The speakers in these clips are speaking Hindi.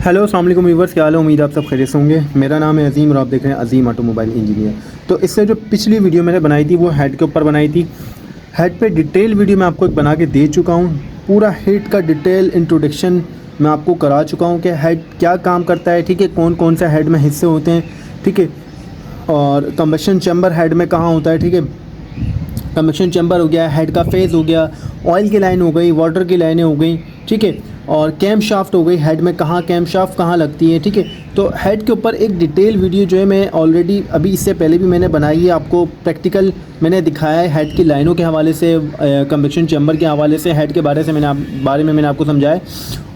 हेलो अस्सलाम वालेकुम व्यूअर्स, क्या हाल है। उम्मीद आप सब खैरियत से होंगे। मेरा नाम है अजीम और आप देख रहे हैं अजीम ऑटोमोबाइल इंजीनियर। तो इससे जो पिछली वीडियो मैंने बनाई थी वो हेड के ऊपर बनाई थी। हेड पे डिटेल वीडियो मैं आपको एक बना के दे चुका हूँ। पूरा हेड का डिटेल इंट्रोडक्शन मैं आपको करा चुका हूँ कि हेड क्या काम करता है, ठीक है, कौन कौन सा हेड में हिस्से होते हैं, ठीक है, और कंबशन चैम्बर हेड में कहाँ होता है, ठीक है। कंबशन चैम्बर हो गया, हेड का फेज़ हो गया, ऑयल की लाइन हो गई, वाटर की लाइनें हो गई, ठीक है, और कैम शाफ्ट हो गई, हेड में कहाँ कैम शाफ्ट कहाँ लगती है, ठीक है। तो हेड के ऊपर एक डिटेल वीडियो जो है मैं ऑलरेडी अभी इससे पहले भी मैंने बनाई है, आपको प्रैक्टिकल मैंने दिखाया है हेड की लाइनों के हवाले से, कंबशन चैम्बर के हवाले से, हेड के बारे में मैंने आपको समझाया।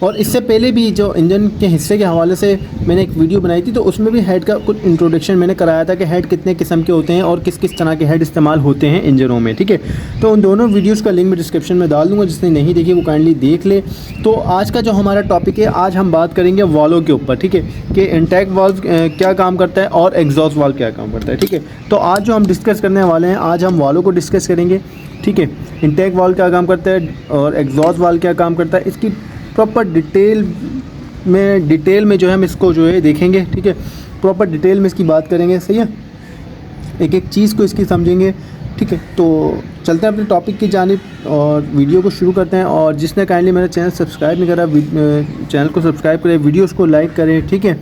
और इससे पहले भी जो इंजन के हिस्से के हवाले से मैंने एक वीडियो बनाई थी, तो उसमें भी हेड का कुछ इंट्रोडक्शन मैंने कराया था कि हेड कितने किस्म के होते हैं और किस किस तरह के हेड इस्तेमाल होते हैं इंजनों में, ठीक है। तो उन दोनों वीडियोज़ का लिंक मैं डिस्क्रिप्शन में डाल दूँगा, जिसने नहीं देखी वो काइंडली देख ले। तो आज का जो हमारा टॉपिक है, आज हम बात करेंगे वाल्व के ऊपर, ठीक है, कि इंटेक वाल्व क्या काम करता है और एग्जॉस्ट वाल्व क्या काम करता है, ठीक है। तो आज जो हम डिस्कस करने वाले हैं, आज हम वाल्व को डिस्कस करेंगे, ठीक है। इंटेक वाल्व क्या काम करता है और एग्जॉस्ट वाल्व क्या काम करता है, इसकी प्रॉपर डिटेल में जो है हम इसको जो है देखेंगे, ठीक है। प्रॉपर डिटेल में इसकी बात करेंगे, सही है, एक एक चीज़ को इसकी समझेंगे, ठीक है। तो चलते हैं अपने टॉपिक की जानिब और वीडियो को शुरू करते हैं। और जिसने काइंडली मेरा चैनल सब्सक्राइब नहीं करा, चैनल को सब्सक्राइब करें, वीडियोस को लाइक करें, ठीक है,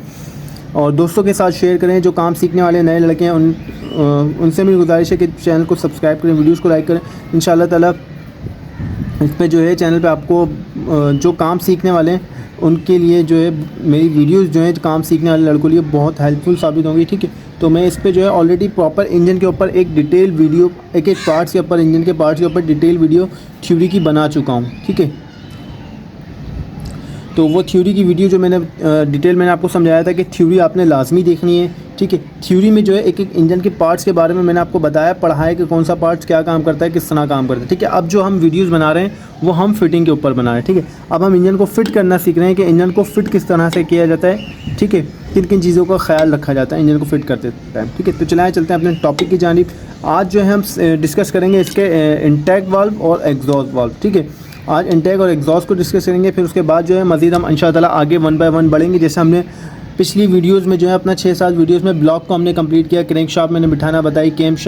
और दोस्तों के साथ शेयर करें। जो काम सीखने वाले नए लड़के हैं उनसे मेरी गुजारिश है कि चैनल को सब्सक्राइब करें, वीडियोस को लाइक करें। इंशाल्लाह ताला इस पर जो है चैनल पे आपको जो काम सीखने वाले हैं उनके लिए जो है मेरी वीडियोस जो है काम सीखने वाले लड़कों के लिए बहुत हेल्पफुल साबित होंगी, ठीक है। तो मैं इस पे जो है ऑलरेडी प्रॉपर इंजन के ऊपर एक डिटेल वीडियो, एक एक पार्ट्स के ऊपर, इंजन के पार्ट्स के ऊपर डिटेल वीडियो थ्योरी की बना चुका हूँ, ठीक है। तो वो थ्योरी की वीडियो जो मैंने डिटेल मैंने आपको समझाया था कि थ्योरी आपने लाजमी देखनी है, ठीक है। थ्योरी में जो है एक एक इंजन के पार्ट्स के बारे में मैंने आपको बताया, पढ़ाया कि कौन सा पार्ट्स क्या काम करता है, किस तरह काम करता है, ठीक है। अब जो हम वीडियोस बना रहे हैं वो हम फिटिंग के ऊपर बना रहे हैं, ठीक है। अब हम इंजन को फिट करना सीख रहे हैं कि इंजन को फिट किस तरह से किया जाता है, ठीक है, किन किन चीज़ों का ख्याल रखा जाता है इंजन को फिट करते टाइम, ठीक है। तो चलते हैं अपने टॉपिक की जानिब। आज जो है हम डिस्कस करेंगे इसके इंटेक वाल्व और एग्जॉस्ट वाल्व, ठीक है। आज इंटेक और एग्जॉस्ट को डिस्कस करेंगे, फिर उसके बाद जो है मज़ीद हम इंशाअल्लाह आगे 1 बाय 1 बढ़ेंगे। जैसे हमने पिछली वीडियोस में जो है अपना 6-7 वीडियोस में ब्लॉक को हमने कंप्लीट किया। क्रैंक शाफ्ट मैंने बिठाना बताई, क्रैंक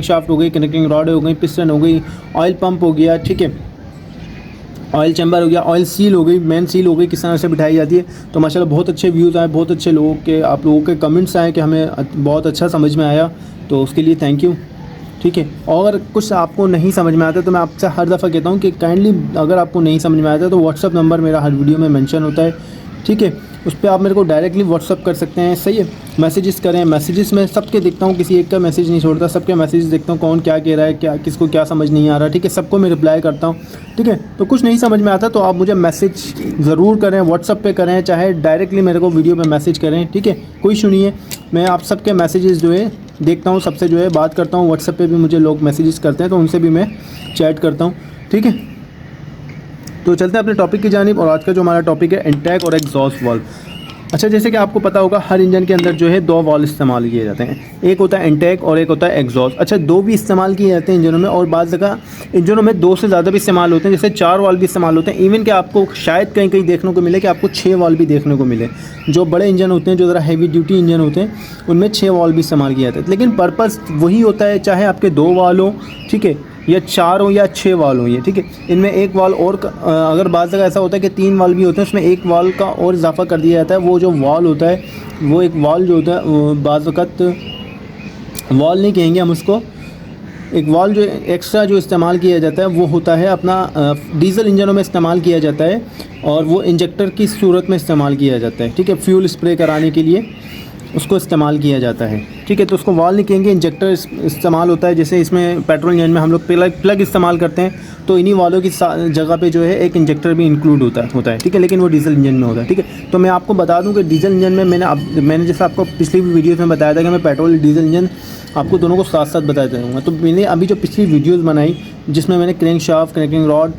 शाफ्ट हो गई, कनेक्टिंग रॉड हो गई, पिस्टन हो गई, ऑयल पंप हो गया, ठीक है, ऑयल चैम्बर हो गया, ऑयल सील हो गई, मेन सील हो गई, किस तरह से बिठाई जाती है। तो माशाल्लाह बहुत अच्छे व्यूज़ आए, बहुत अच्छे लोगों के, आप लोगों के कमेंट्स आए कि हमें बहुत अच्छा समझ में आया, तो उसके लिए थैंक यू, ठीक है। और कुछ आपको नहीं समझ में आता तो मैं आपसे हर दफ़ा कहता हूँ कि काइंडली अगर आपको नहीं समझ में आता तो व्हाट्सअप नंबर मेरा हर वीडियो में मेंशन होता है, ठीक है। उस पर आप मेरे को डायरेक्टली व्हाट्सअप कर सकते हैं, सही है। मैसेजेस करें, मैसेजेस में सबके देखता हूँ, किसी एक का मैसेज नहीं छोड़ता, सबके मैसेज देखता हूँ, कौन क्या कह रहा है, क्या किसको क्या समझ नहीं आ रहा, ठीक है, सबको मैं रिप्लाई करता हूँ, ठीक है। तो कुछ नहीं समझ में आता तो आप मुझे मैसेज ज़रूर करें, व्हाट्सअप पे करें, चाहे डायरेक्टली मेरे को वीडियो पे मैसेज करें, ठीक है, कोई इशू नहीं है। मैं आप सबके मैसेजेस जो है देखता हूँ, सबसे जो है बात करता हूँ। व्हाट्सएप पे भी मुझे लोग मैसेजेस करते हैं तो उनसे भी मैं चैट करता हूँ, ठीक है। तो चलते हैं अपने टॉपिक की जानिब। और आज का जो हमारा टॉपिक है इंटेक और एग्जॉस्ट वाल्व। अच्छा, जैसे कि आपको पता होगा हर इंजन के अंदर जो है 2 वाल्व इस्तेमाल किए जाते हैं, एक होता है इंटेक और एक होता है एग्जॉस्ट। अच्छा, 2 भी इस्तेमाल किए जाते हैं इंजनों में, और बाज़ जगह इंजनों में 2 से ज़्यादा भी इस्तेमाल होते हैं, जैसे 4 वाल्व भी इस्तेमाल होते हैं। इवन कि आपको शायद कहीं कहीं देखने को मिले कि आपको 6 वाल्व भी देखने को मिले। जो बड़े इंजन होते हैं, जो ज़रा हैवी ड्यूटी इंजन होते हैं, उनमें 6 वाल्व भी इस्तेमाल किया जाता है। लेकिन पर्पज़ वही होता है, चाहे आपके 2 वाल्व हो, ठीक है, या 4 हो या 6 वाल्व हो, ये ठीक है। इनमें एक वाल्व और अगर बाज़ जगह ऐसा होता है कि 3 वाल्व भी होते हैं, उसमें एक वाल्व का और इजाफा कर दिया जाता है। वो जो वाल्व होता है, वो एक वाल्व जो होता है, बाज़ वक़्त वाल्व नहीं कहेंगे हम उसको, एक वाल्व जो एक्स्ट्रा जो इस्तेमाल किया जाता है वो होता है अपना डीज़ल इंजनों में इस्तेमाल किया जाता है, और वो इंजेक्टर की सूरत में इस्तेमाल किया जाता है, ठीक है, फ्यूल स्प्रे कराने के लिए उसको इस्तेमाल किया जाता है, ठीक है। तो उसको वाल्व नहीं कहेंगे, इंजेक्टर इस्तेमाल होता है। जैसे इसमें पेट्रोल इंजन में हम लोग प्लग इस्तेमाल करते हैं, तो इन्हीं वालों की जगह पे जो है एक इंजेक्टर भी इंक्लूड होता है, ठीक है, लेकिन वो डीजल इंजन में होता है, ठीक है। तो मैं आपको बता दूं कि डीजल इंजन में मैंने जैसे आपको पिछली वीडियोज़ में बताया था कि मैं पेट्रोल डीजल इंजन आपको दोनों को साथ साथ बताते रहूँगा। तो मैंने अभी जो पिछली वीडियोस बनाई जिसमें मैंने क्रैंक शाफ्ट, कनेक्टिंग रॉड,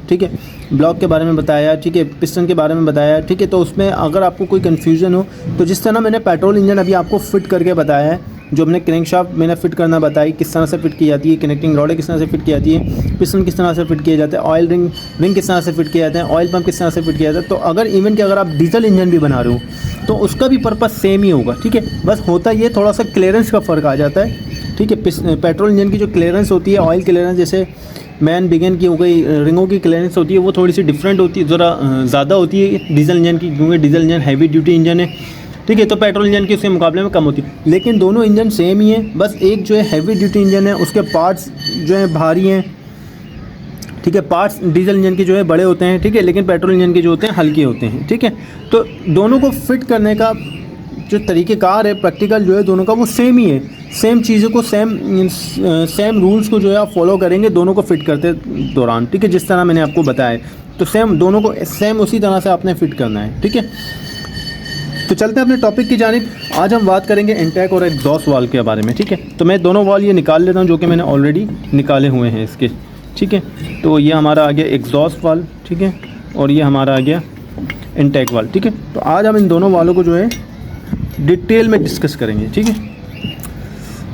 ठीक है, ब्लॉक के बारे में बताया, ठीक है, पिस्टन के बारे में बताया, ठीक है। तो उसमें अगर आपको कोई कन्फ्यूज़न हो तो जिस तरह मैंने पेट्रोल इंजन अभी आपको फिट करके बताया है, जो हमने क्रैंकशाफ्ट मैंने फिट करना बताई, किस तरह से फिट की जाती है, कनेक्टिंग रॉड किस तरह से फिट की जाती है, पिस्टन किस तरह से फिट किया जाता है, ऑयल रिंग किस तरह से फिट किया जाता है, ऑयल पंप किस तरह से फिट किया जाता है। तो अगर इवन कि अगर आप डीजल इंजन भी बना रहे हो तो उसका भी पर्पस सेम ही होगा, ठीक है। बस होता ये थोड़ा सा क्लियरेंस का फ़र्क आ जाता है, ठीक है। पेट्रोल इंजन की जो क्लियरेंस होती है, ऑयल क्लियरेंस जैसे मैन बिगन की हो गई, रिंगों की क्लियरेंस होती है, वो थोड़ी सी डिफरेंट होती है, ज़रा ज़्यादा होती है डीजल इंजन की, क्योंकि diesel engine heavy duty engine है, ठीक है। तो पेट्रोल इंजन के उसके मुकाबले में कम होती है, लेकिन दोनों इंजन सेम ही है। बस एक जो है हैवी ड्यूटी इंजन है, उसके पार्ट्स जो है भारी हैं, ठीक है। पार्ट्स डीजल इंजन के जो है बड़े होते हैं, ठीक है, लेकिन पेट्रोल इंजन के जो होते हैं हल्के होते हैं, ठीक है। तो दोनों को फिट करने का जो तरीक़ेकार है, प्रैक्टिकल जो है दोनों का वो सेम ही है। सेम चीज़ों को सेम रूल्स को जो है आप फॉलो करेंगे दोनों को फिट करते दौरान, ठीक है, जिस तरह मैंने आपको बताया। तो सेम दोनों को सेम उसी तरह से आपने फिट करना है, ठीक है। तो चलते हैं अपने टॉपिक की जानिब। आज हम बात करेंगे इंटेक और एग्जॉस्ट वाल्व के बारे में, ठीक है। तो मैं दोनों वाल्व ये निकाल लेता हूँ जो कि मैंने ऑलरेडी निकाले हुए हैं इसके, ठीक है। तो ये हमारा आ गया एग्जॉस्ट वाल्व, ठीक है, और ये हमारा आ गया इंटेक वाल्व, ठीक है। तो आज हम इन दोनों वालों को जो है डिटेल में डिस्कस करेंगे, ठीक है।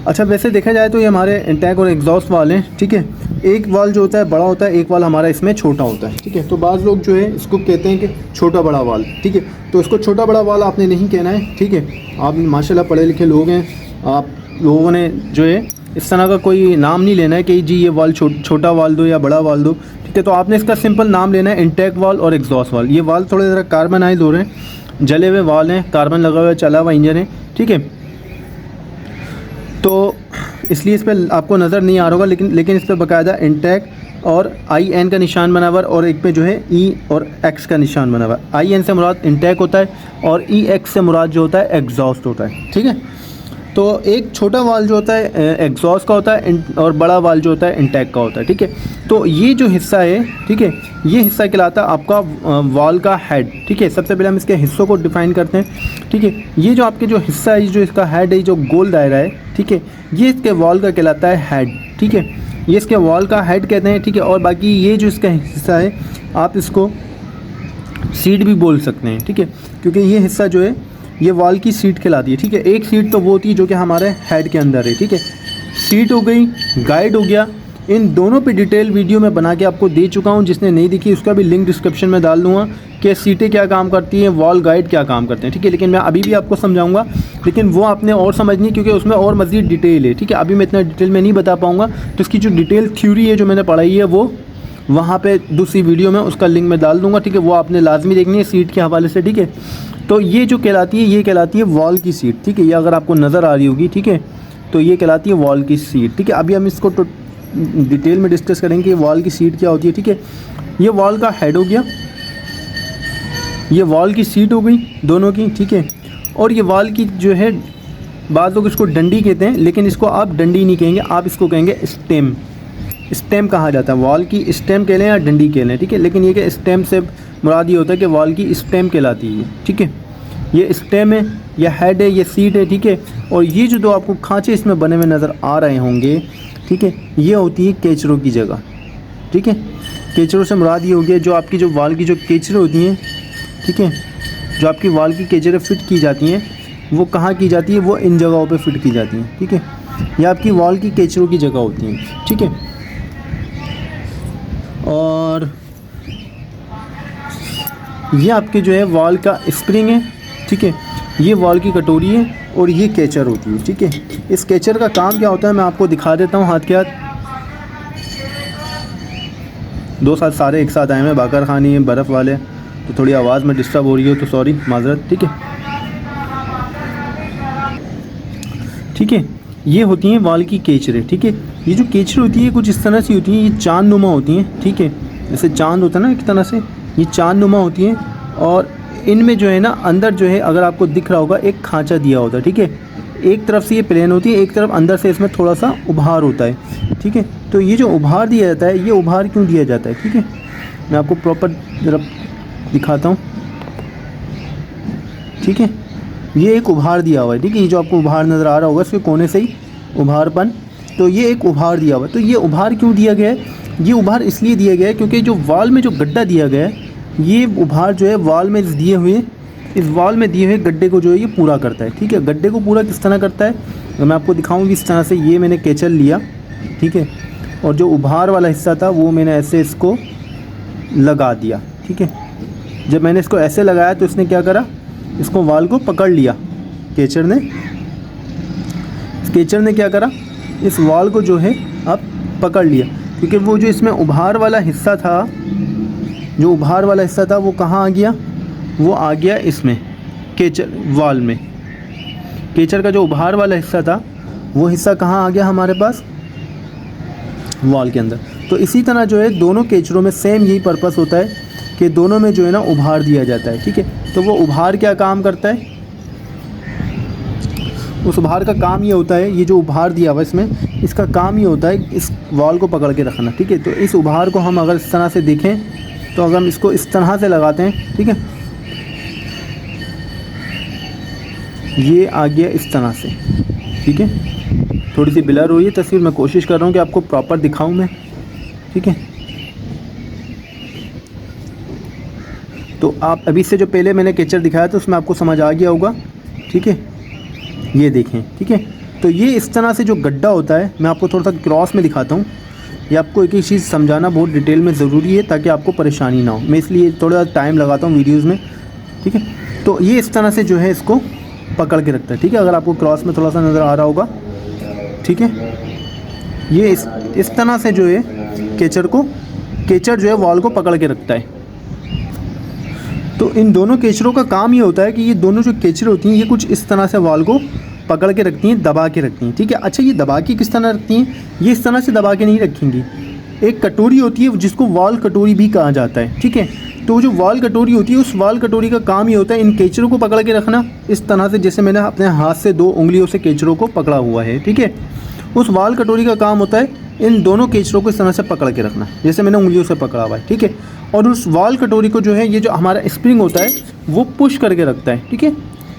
अच्छा, वैसे देखा जाए तो ये हमारे इंटेक और एग्जॉस्ट वाल हैं, ठीक है। एक वाल जो होता है बड़ा होता है, एक वाल हमारा इसमें छोटा होता है, ठीक है। तो बाज़ लोग जो है इसको कहते हैं कि छोटा बड़ा वाल, ठीक है। तो इसको छोटा बड़ा वाल आपने नहीं कहना है, ठीक है। आप माशाल्लाह पढ़े लिखे लोग हैं, आप लोगों ने जो है इस तरह का कोई नाम नहीं लेना है कि जी ये वाल छोटा वाल दो या बड़ा वाल दो, ठीक है। तो आपने इसका सिंपल नाम लेना है इंटेक वाल और एग्जॉस्ट वाल। ये वाल थोड़े ज़रा कार्बनाइज हो रहे हैं, जले हुए वाल हैं, कार्बन लगा हुआ चला हुआ इंजन है, ठीक है। तो इसलिए इस पर आपको नज़र नहीं आ रहा होगा, लेकिन इस पर बाकायदा इंटेक और IN का निशान बना हुआ और एक पे जो है E और X का निशान बना हुआ। IN से मुराद इंटेक होता है और EX से मुराद जो होता है एग्जॉस्ट होता है, ठीक है। तो एक छोटा वाल जो होता है एग्जॉस्ट का होता है और बड़ा वाल जो होता है इंटेक का होता है, ठीक है। तो ये जो हिस्सा है, ठीक है, ये हिस्सा कहलाता है आपका वाल का हेड, ठीक है। सबसे पहले हम इसके हिस्सों को डिफाइन करते हैं, ठीक है। ये जो आपके जो हिस्सा है, जो इसका हेड है, जो गोल दायरा है, ठीक है, ये इसके वॉल का कहलाता है हेड, ठीक है। ये इसके वॉल का हेड कहते हैं, ठीक है। और बाकी ये जो इसका हिस्सा है आप इसको सीट भी बोल सकते हैं, ठीक है, क्योंकि ये हिस्सा जो है ये वॉल की सीट कहलाती है, ठीक है। एक सीट तो वो होती है जो कि हमारे हेड के अंदर है, ठीक है। सीट हो गई, गाइड हो गया, इन दोनों पे डिटेल वीडियो मैं बना के आपको दे चुका हूँ। जिसने नहीं देखी उसका भी लिंक डिस्क्रिप्शन में डाल दूँगा कि सीटें क्या काम करती हैं, वॉल गाइड क्या काम करते हैं, ठीक है। लेकिन मैं अभी भी आपको समझाऊंगा, लेकिन वो आपने और समझनी क्योंकि उसमें और मज़ीद डिटेल है, ठीक है। अभी मैं इतना डिटेल में नहीं बता पाऊँगा, तो इसकी जो डिटेल थ्योरी है जो मैंने पढ़ाई है वो वहाँ पे दूसरी वीडियो में उसका लिंक मैं डाल दूँगा, ठीक है। वो आपने लाजमी देखनी है सीट के हवाले से, ठीक है। तो ये जो कहलाती है, ये कहलाती है वॉल की सीट, ठीक है। ये अगर आपको नज़र आ रही होगी, ठीक है, तो ये कहलाती है वॉल की सीट, ठीक है। अभी हम इसको तो डिटेल में डिस्कस करेंगे कि वॉल की सीट क्या होती है, ठीक है। ये वॉल का हेड हो गया, ये वॉल की सीट हो गई दोनों की, ठीक है। और ये वॉल की जो है, बाद लोग इसको डंडी कहते हैं, लेकिन इसको आप डंडी नहीं कहेंगे, आप इसको कहेंगे स्टेम। स्टेम कहा जाता है, वॉल की स्टेम कह लें या डंडी कह लें, ठीक है। लेकिन ये कि स्टेम से मुराद ये होता है कि वॉल की स्टेम कहलाती है, ठीक है। ये स्टेम है, ये हेड है, ये सीट है, ठीक है। और ये जो दो आपको खांचे इसमें बने हुए नज़र आ रहे होंगे, ठीक है, ये होती है केचरों की जगह, ठीक है। केचरों से मुराद ये हो गया जो आपकी जो वॉल की जो केचरें होती हैं, ठीक है, जो आपकी वॉल की केचरें फिट की जाती हैं वो कहाँ की जाती है, वो इन जगहों पे फिट की जाती हैं, ठीक है। ये आपकी वॉल की केचरों की जगह होती हैं, ठीक है। और ये आपके जो है वॉल का स्प्रिंग है, ठीक है। ये वॉल की कटोरी है और ये केचर होती है, ठीक है। इस केचर का काम क्या होता है मैं आपको दिखा देता हूँ हाथ के हाथ। दो साथ सारे एक साथ आए हैं, बाकर खानी है बर्फ़ वाले, तो थोड़ी आवाज़ में डिस्टर्ब हो रही हो तो सॉरी, माजरत, ठीक है। ठीक है, ये होती हैं वॉल की केचरें, ठीक है। ये जो केचरें होती है कुछ इस तरह से होती हैं, ये चांद नुमा होती हैं, ठीक है। जैसे चांद होता है ना एक तरह से, ये चांद नुमा होती हैं। और इनमें जो है ना अंदर जो है, अगर आपको दिख रहा होगा, एक खांचा दिया होता है, ठीक है। एक तरफ से ये प्लेन होती है, एक तरफ अंदर से इसमें थोड़ा सा उभार होता है, ठीक है। तो ये जो उभार दिया जाता है, ये उभार क्यों दिया जाता है, ठीक है, मैं आपको प्रॉपर ज़रा दिखाता हूँ, ठीक है। ये एक उभार दिया हुआ है, ठीक है। ये जो आपको उभार नज़र आ रहा होगा इसके कोने से ही उभारपन, तो ये एक उभार दिया हुआ है। तो ये उभार क्यों दिया गया है, ये उभार इसलिए दिया गया है क्योंकि जो वॉल में जो गड्ढा दिया गया है, ये उभार जो है वॉल में इस वॉल में दिए हुए गड्ढे को जो है ये पूरा करता है, ठीक है। गड्ढे को पूरा किस तरह करता है, अगर मैं आपको दिखाऊँ इस तरह से, ये मैंने केचर लिया, ठीक है, और जो उभार वाला हिस्सा था वो मैंने ऐसे इसको लगा दिया, ठीक है। जब मैंने इसको ऐसे लगाया तो इसने क्या करा, इसको वाल को पकड़ लिया केचर ने क्या करा, इस वाल को जो है अब पकड़ लिया, क्योंकि वो जो इसमें उभार वाला हिस्सा था, वो कहाँ आ गया, वो आ गया इसमें केचर वाल में। केचर का जो उभार वाला हिस्सा था वो हिस्सा कहाँ आ गया हमारे पास, वाल के अंदर। तो इसी तरह जो है दोनों केचरों में सेम यही पर्पस होता है कि दोनों में जो है ना उभार दिया जाता है, ठीक है। तो वो उभार क्या काम करता है, उस उभार का काम ये होता है, ये जो उभार दिया हुआ इसमें, इसका काम ये होता है इस वाल को पकड़ के रखना, ठीक है। तो इस उभार को हम अगर इस तरह से देखें तो अगर हम इसको इस तरह से लगाते हैं, ठीक है, ये आ गया इस तरह से, ठीक है। थोड़ी सी ब्लर हुई है तस्वीर, मैं कोशिश कर रहा हूँ कि आपको प्रॉपर दिखाऊँ मैं, ठीक है। तो आप अभी से जो पहले मैंने केचर दिखाया था उसमें आपको समझ आ गया होगा, ठीक है। ये देखें, ठीक है। तो ये इस तरह से जो गड्ढा होता है, मैं आपको थोड़ा सा क्रॉस में दिखाता हूँ, ये आपको एक एक चीज़ समझाना बहुत डिटेल में ज़रूरी है ताकि आपको परेशानी ना हो, मैं इसलिए थोड़ा टाइम लगाता हूँ वीडियोज़ में, ठीक है। तो ये इस तरह से जो है इसको पकड़ के रखता है, ठीक है। अगर आपको क्रॉस में थोड़ा सा नज़र आ रहा होगा, ठीक है, ये इस तरह से जो है केचर जो है वॉल को पकड़ के रखता है। तो इन दोनों केचरों का काम ये होता है कि ये दोनों जो केचर होती हैं ये कुछ इस तरह से वॉल को पकड़ के रखती हैं, दबा के रखती हैं, ठीक है। अच्छा, ये दबा के किस तरह रखती हैं, ये इस तरह से दबा के नहीं रखेंगी। एक कटोरी होती है जिसको वॉल कटोरी भी कहा जाता है, ठीक है। तो जो वॉल कटोरी होती है, उस वॉल कटोरी का काम ये होता है इन केचरों को पकड़ के रखना, इस तरह से जैसे मैंने अपने हाथ से 2 उंगलियों से केचरों को पकड़ा हुआ है, ठीक है। उस वॉल कटोरी का काम होता है इन दोनों केचरों को इस तरह से पकड़ के रखना, जैसे मैंने उंगलियों से पकड़ा हुआ है, ठीक है। और उस वॉल कटोरी को जो है, ये जो हमारा स्प्रिंग होता है वो पुश करके रखता है, ठीक है।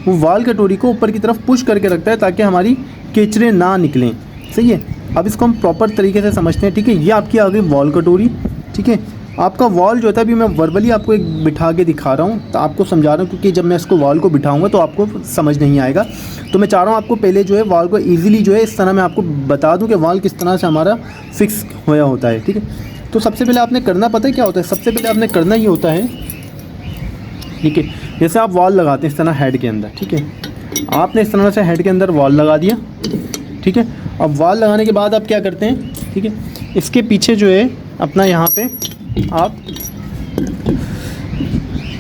वो वॉल कटोरी को ऊपर की तरफ पुश करके रखता है ताकि हमारी केचरें ना निकलें, सही है। अब इसको हम प्रॉपर तरीके से समझते हैं, ठीक है। ये आपकी आ गई वॉल कटोरी, ठीक है। आपका वॉल जो होता है, अभी मैं वर्बली आपको एक बिठा के दिखा रहा हूँ, तो आपको समझा रहा हूँ, क्योंकि जब मैं इसको वॉल को बिठाऊंगा तो आपको समझ नहीं आएगा। तो मैं चाह रहा हूँ आपको पहले जो है वॉल को ईजिली जो है इस तरह मैं आपको बता दूँ कि वॉल किस तरह से हमारा फिक्स होया होता है, ठीक है। तो सबसे पहले आपने करना पता है क्या होता है, सबसे पहले आपने करना ये होता है, ठीक है, जैसे आप वॉल लगाते हैं इस तरह हेड के अंदर, ठीक है। आपने इस तरह से हेड के अंदर वॉल लगा दिया, ठीक है। अब वॉल लगाने के बाद आप क्या करते हैं, ठीक है, इसके पीछे जो है अपना यहाँ पे आप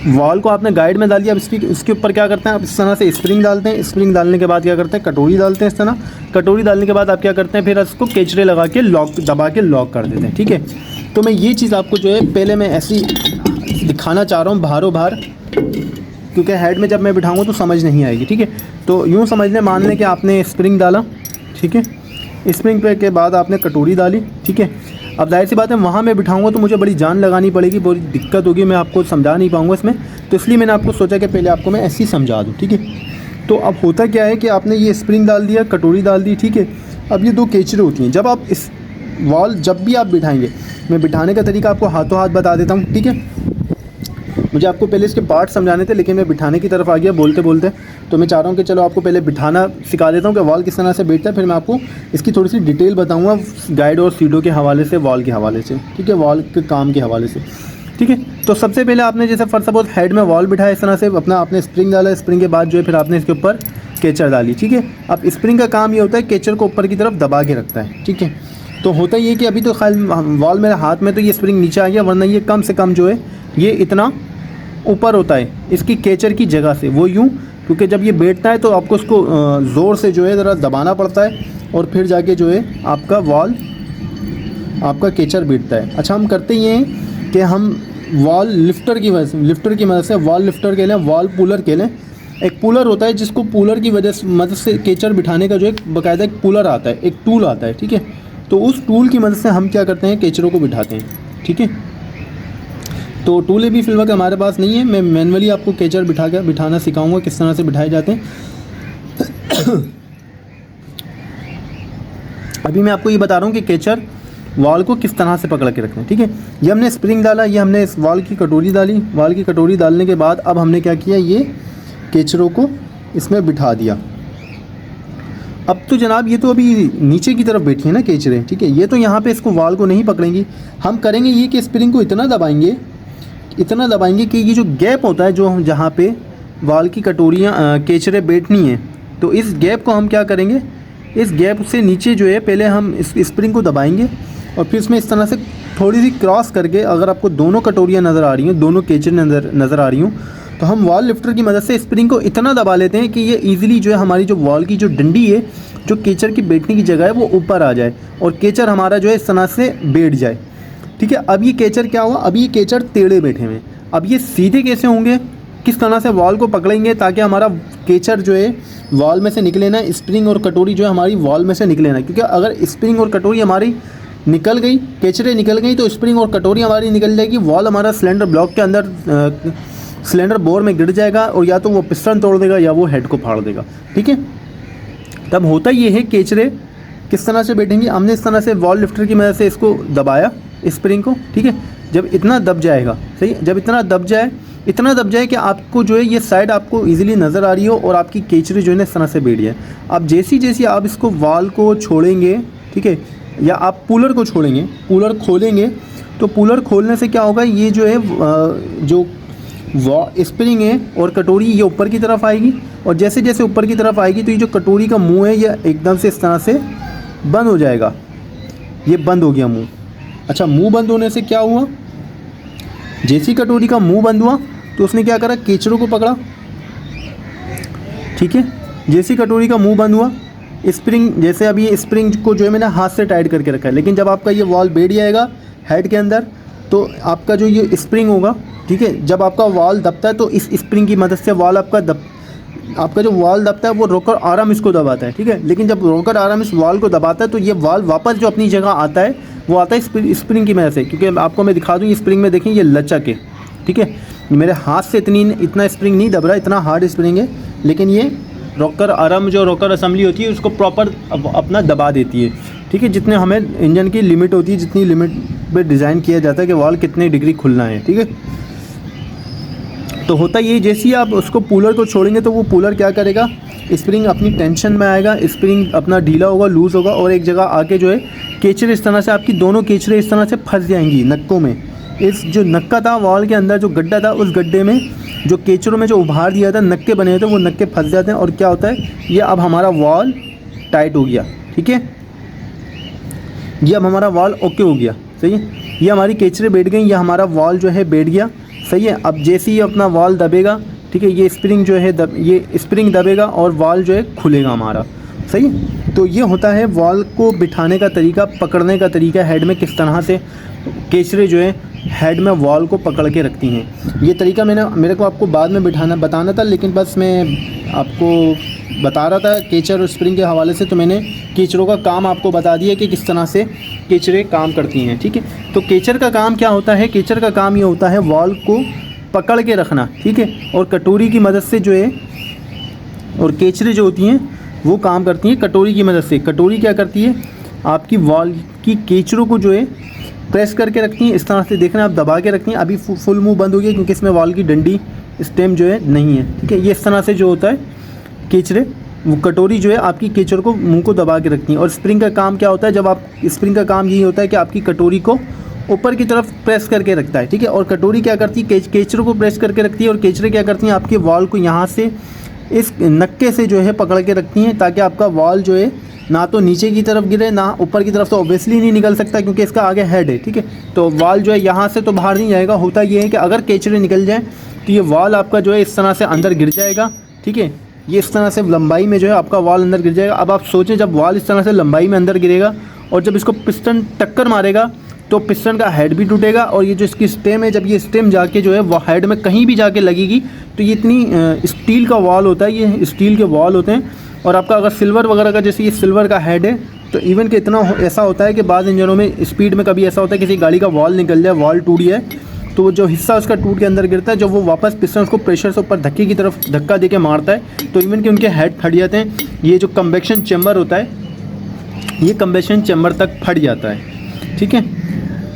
वॉल को आपने गाइड में डाल दिया। अब इसके ऊपर क्या करते हैं, आप इस तरह से स्प्रिंग डालते हैं। स्प्रिंग डालने के बाद क्या करते हैं, कटोरी डालते हैं इस तरह। कटोरी डालने के बाद आप क्या करते हैं, फिर इसको केचरे लगा के दबा के लॉक कर देते हैं, ठीक है। तो मैं ये चीज़ आपको जो है पहले मैं ऐसी दिखाना चाह रहा हूँ बाहरों बाहर, क्योंकि हेड में जब मैं बिठाऊंगा तो समझ नहीं आएगी, ठीक है। तो यूँ समझ लें, मान लें कि आपने स्प्रिंग डाला, ठीक है। स्प्रिंग पे के बाद आपने कटोरी डाली, ठीक है। अब जाहिर सी बात है वहाँ मैं बिठाऊंगा तो मुझे बड़ी जान लगानी पड़ेगी, बड़ी दिक्कत होगी, मैं आपको समझा नहीं पाऊँगा इसमें। तो इसलिए मैंने आपको सोचा कि पहले आपको मैं ऐसे ही समझा दूँ, ठीक है। तो अब होता क्या है कि आपने ये स्प्रिंग डाल दिया, कटोरी डाल दी, ठीक है। अब ये 2 केचरे होती हैं। जब आप इस वॉल जब भी आप बिठाएंगे, मैं बिठाने का तरीका आपको हाथों हाथ बता देता हूँ, ठीक है। मुझे आपको पहले इसके पार्ट समझाने थे, लेकिन मैं बिठाने की तरफ आ गया बोलते बोलते। तो मैं चाह रहा हूँ कि चलो आपको पहले बिठाना सिखा देता हूँ कि वॉल किस तरह से बैठता है, फिर मैं आपको इसकी थोड़ी सी डिटेल बताऊँगा गाइड और सीडो के हवाले से, वॉल के हवाले से, ठीक है, वॉल के काम के हवाले से, ठीक है। तो सबसे पहले आपने जैसे फर्स्ट सपोज हेड में वॉल बिठाया इस तरह से, अपना आपने स्प्रिंग डाला, स्प्रिंग के बाद जो है फिर आपने इसके ऊपर केचर डाली, ठीक है। अब स्प्रिंग का काम ये होता है केचर को ऊपर की तरफ दबा के रखता है, ठीक है। तो होता ये कि अभी तो खाली वॉल मेरे हाथ में, तो ये स्प्रिंग नीचे आ गया, वरना ये कम से कम जो है ये इतना ऊपर होता है इसकी केचर की जगह से। वो यूँ, क्योंकि जब ये बैठता है तो आपको उसको ज़ोर से जो है ज़रा दबाना पड़ता है, और फिर जाके जो है आपका वॉल, आपका केचर बैठता है। अच्छा, हम करते ये हैं कि हम वॉल लिफ्टर की मदद से वॉल लिफ्टर के लें, वॉल पुलर के लें। एक पुलर होता है जिसको पुलर की मदद से केचर बिठाने का जो एक बाकायदा एक पुलर आता है, एक टूल आता है, ठीक है। तो उस टूल की मदद से हम क्या करते हैं, केचरों को बिठाते हैं, ठीक है। तो टूल भी फिलहाल हमारे पास नहीं है, मैं मैनुअली आपको केचर बिठाना सिखाऊंगा किस तरह से बिठाए जाते हैं। अभी मैं आपको ये बता रहा हूँ कि केचर वॉल को किस तरह से पकड़ के रखना है, ठीक है। ये हमने स्प्रिंग डाला, ये हमने इस वॉल की कटोरी डाली। वॉल की कटोरी डालने के बाद अब हमने क्या किया, ये केचरों को इसमें बिठा दिया। अब तो जनाब ये तो अभी नीचे की तरफ बैठी है ना केचरे, ठीक है, ये तो यहाँ पे इसको वाल को नहीं पकड़ेंगी। हम करेंगे ये कि स्प्रिंग को इतना दबाएंगे कि ये जो गैप होता है जो जहाँ पे वाल की कटोरियाँ केचरे बैठनी है, तो इस गैप को हम क्या करेंगे, इस गैप से नीचे जो है पहले हम इस स्प्रिंग को दबाएंगे और फिर इसमें इस तरह से थोड़ी सी क्रॉस करके, अगर आपको दोनों कटोरियाँ नज़र आ रही हैं, दोनों केचरे नज़र आ रही हूँ, तो हम वॉल लिफ्टर की मदद से स्प्रिंग को इतना दबा लेते हैं कि ये ईज़िली जो है हमारी जो वॉल की जो डंडी है, जो केचर की बैठने की जगह है, वो ऊपर आ जाए और केचर हमारा जो है इस तरह से बैठ जाए। ठीक है, अब ये केचर क्या हुआ, अब ये केचर टेढ़े बैठे हुए हैं। अब ये सीधे कैसे होंगे, किस तरह से वॉल को पकड़ेंगे ताकि हमारा केचर जो है वॉल में से निकले ना, स्प्रिंग और कटोरी जो है हमारी वॉल में से निकले ना, क्योंकि अगर स्प्रिंग और कटोरी हमारी निकल गई, केचरे निकल गई, तो स्प्रिंग और कटोरी हमारी निकल जाएगी, वॉल हमारा सिलेंडर ब्लॉक के अंदर सिलेंडर बोर में गिर जाएगा और या तो वो पिस्टन तोड़ देगा या वो हेड को फाड़ देगा। ठीक है, तब होता ये है केचरे किस तरह से बैठेंगे, हमने इस तरह से वॉल लिफ्टर की मदद से इसको दबाया स्प्रिंग को। ठीक है, जब इतना दब जाएगा, सही, जब इतना दब जाए कि आपको जो है ये साइड आपको इजीली नज़र आ रही हो और आपकी केचरे जो है ना इस तरह से बैठ जाए। अब जैसी आप इसको वॉल को छोड़ेंगे, ठीक है, या आप पुलर को छोड़ेंगे, पुलर खोलेंगे, तो पुलर खोलने से क्या होगा, ये जो है जो स्प्रिंग है और कटोरी ये ऊपर की तरफ आएगी और जैसे जैसे ऊपर की तरफ आएगी तो ये जो कटोरी का मुंह है ये एकदम से इस तरह से बंद हो जाएगा। ये बंद हो गया मुंह। अच्छा, मुंह बंद होने से क्या हुआ, जैसी कटोरी का मुंह बंद हुआ तो उसने क्या करा, केचरों को पकड़ा। ठीक है, जैसी कटोरी का मुंह बंद हुआ, स्प्रिंग, जैसे अभी ये स्प्रिंग को जो है मैंने हाथ से टाइट करके रखा है, लेकिन जब आपका ये वॉल बैठ जाएगा हेड के अंदर तो आपका जो ये स्प्रिंग होगा, ठीक है, जब आपका वॉल दबता है तो इस स्प्रिंग की मदद से वॉल आपका जो वॉल दबता है वो रोकर आराम इसको दबाता है। ठीक है, लेकिन जब रोकर आराम इस वॉल को दबाता है तो ये वॉल वापस जो अपनी जगह आता है वो आता है स्प्रिंग की मदद से, क्योंकि आपको मैं दिखा दूँ, ये स्प्रिंग में देखें ये लचक है। ठीक है, मेरे हाथ से इतना स्प्रिंग नहीं दब रहा, इतना हार्ड स्प्रिंग है, लेकिन ये रोकर आराम जो रोकर असेंबली होती है उसको प्रॉपर अपना दबा देती है। ठीक है, जितने हमें इंजन की लिमिट होती है, जितनी लिमिट पे डिज़ाइन किया जाता है कि वॉल कितने डिग्री खुलना है। ठीक है, तो होता ये, जैसे ही आप उसको पुलर को छोड़ेंगे तो वो पुलर क्या करेगा, स्प्रिंग अपनी टेंशन में आएगा, स्प्रिंग अपना ढीला होगा, लूज़ होगा और एक जगह आके जो है केचरे इस तरह से, आपकी दोनों केचरे इस तरह से फंस जाएंगी नक्कों में। इस जो नक्का था वॉल के अंदर, जो गड्ढा था, उस गड्ढे में जो केचरों में जो उभार दिया था, नक्के बने हुए थे, वो नक्के फंस जाते हैं और क्या होता है, ये अब हमारा वॉल टाइट हो गया। ठीक है, ये अब हमारा वॉल ओके हो गया। सही है, ये हमारी केचरे बैठ गई, ये हमारा वॉल जो है बैठ गया। सही है, अब जैसे ही अपना वॉल दबेगा, ठीक है, ये स्प्रिंग जो है ये स्प्रिंग दबेगा और वॉल जो है खुलेगा हमारा। सही है, तो ये होता है वॉल को बिठाने का तरीका, पकड़ने का तरीका, हेड में किस तरह से केचरे जो है हेड में वॉल को पकड़ के रखती हैं। ये तरीका मेरे को आपको बाद में बताना था, लेकिन बस मैं आपको बता रहा था केचर और स्प्रिंग के हवाले से, तो मैंने केचरों का काम आपको बता दिया कि किस तरह से केचरे काम करती हैं। ठीक है, तो केचर का काम क्या होता है, केचर का काम ये होता है वॉल को पकड़ के रखना। ठीक है, और कटोरी की मदद से जो है, और केचरे जो होती हैं वो काम करती हैं कटोरी की मदद से। कटोरी क्या करती है, आपकी वॉल की केचरों को जो है प्रेस करके रखती हैं, इस तरह से देखना आप दबा के रखती हैं। अभी फुल मुंह बंद हो गया क्योंकि इसमें वॉल की डंडी स्टेम जो है नहीं है। ठीक है, ये इस तरह से जो होता है केचरे, वो कटोरी जो है आपकी केचर को मुंह को दबा के रखती हैं। और स्प्रिंग का काम क्या होता है, जब आप स्प्रिंग का काम यही होता है कि आपकी कटोरी को ऊपर की तरफ प्रेस करके रखता है। ठीक है, और कटोरी क्या करती है, केचरों को प्रेस करके रखती है, और केचरे क्या करती हैं, आपके वॉल को यहाँ से इस नक्के से जो है पकड़ के रखती हैं, ताकि आपका वॉल जो है ना तो नीचे की तरफ गिरे ना ऊपर की तरफ, तो ऑब्वियसली नहीं निकल सकता क्योंकि इसका आगे हेड है। ठीक है, तो वॉल जो है यहाँ से तो बाहर नहीं जाएगा। होता ये है कि अगर केचरे निकल जाए तो ये वॉल आपका जो है इस तरह से अंदर गिर जाएगा। ठीक है, ये इस तरह से लंबाई में जो है आपका वॉल अंदर गिर जाएगा। अब आप सोचें, जब वॉल इस तरह से लंबाई में अंदर गिरेगा और जब इसको पिस्टन टक्कर मारेगा तो पिस्टन का हेड भी टूटेगा, और ये जो इसकी स्टेम है, जब ये स्टेम जाके जो है वो हेड में कहीं भी जाके लगेगी तो ये इतनी स्टील का वॉल होता है, ये स्टील के वॉल होते हैं। और आपका अगर सिल्वर वगैरह का, जैसे ये सिल्वर का हेड है, तो इवन कि इतना ऐसा होता है कि बाद इंजनों में स्पीड में कभी ऐसा होता है किसी गाड़ी का वॉल निकल जाए, वॉल टूट जाए, तो वो जो हिस्सा उसका टूट के अंदर गिरता है, जब वो वापस पिस्टन उसको प्रेशर से ऊपर धक्के की तरफ धक्का दे के मारता है, तो इवन कि उनके हेड फट जाते हैं। ये जो कम्बेक्शन चैम्बर होता है, ये कम्बेक्शन चैम्बर तक फट जाता है। ठीक है,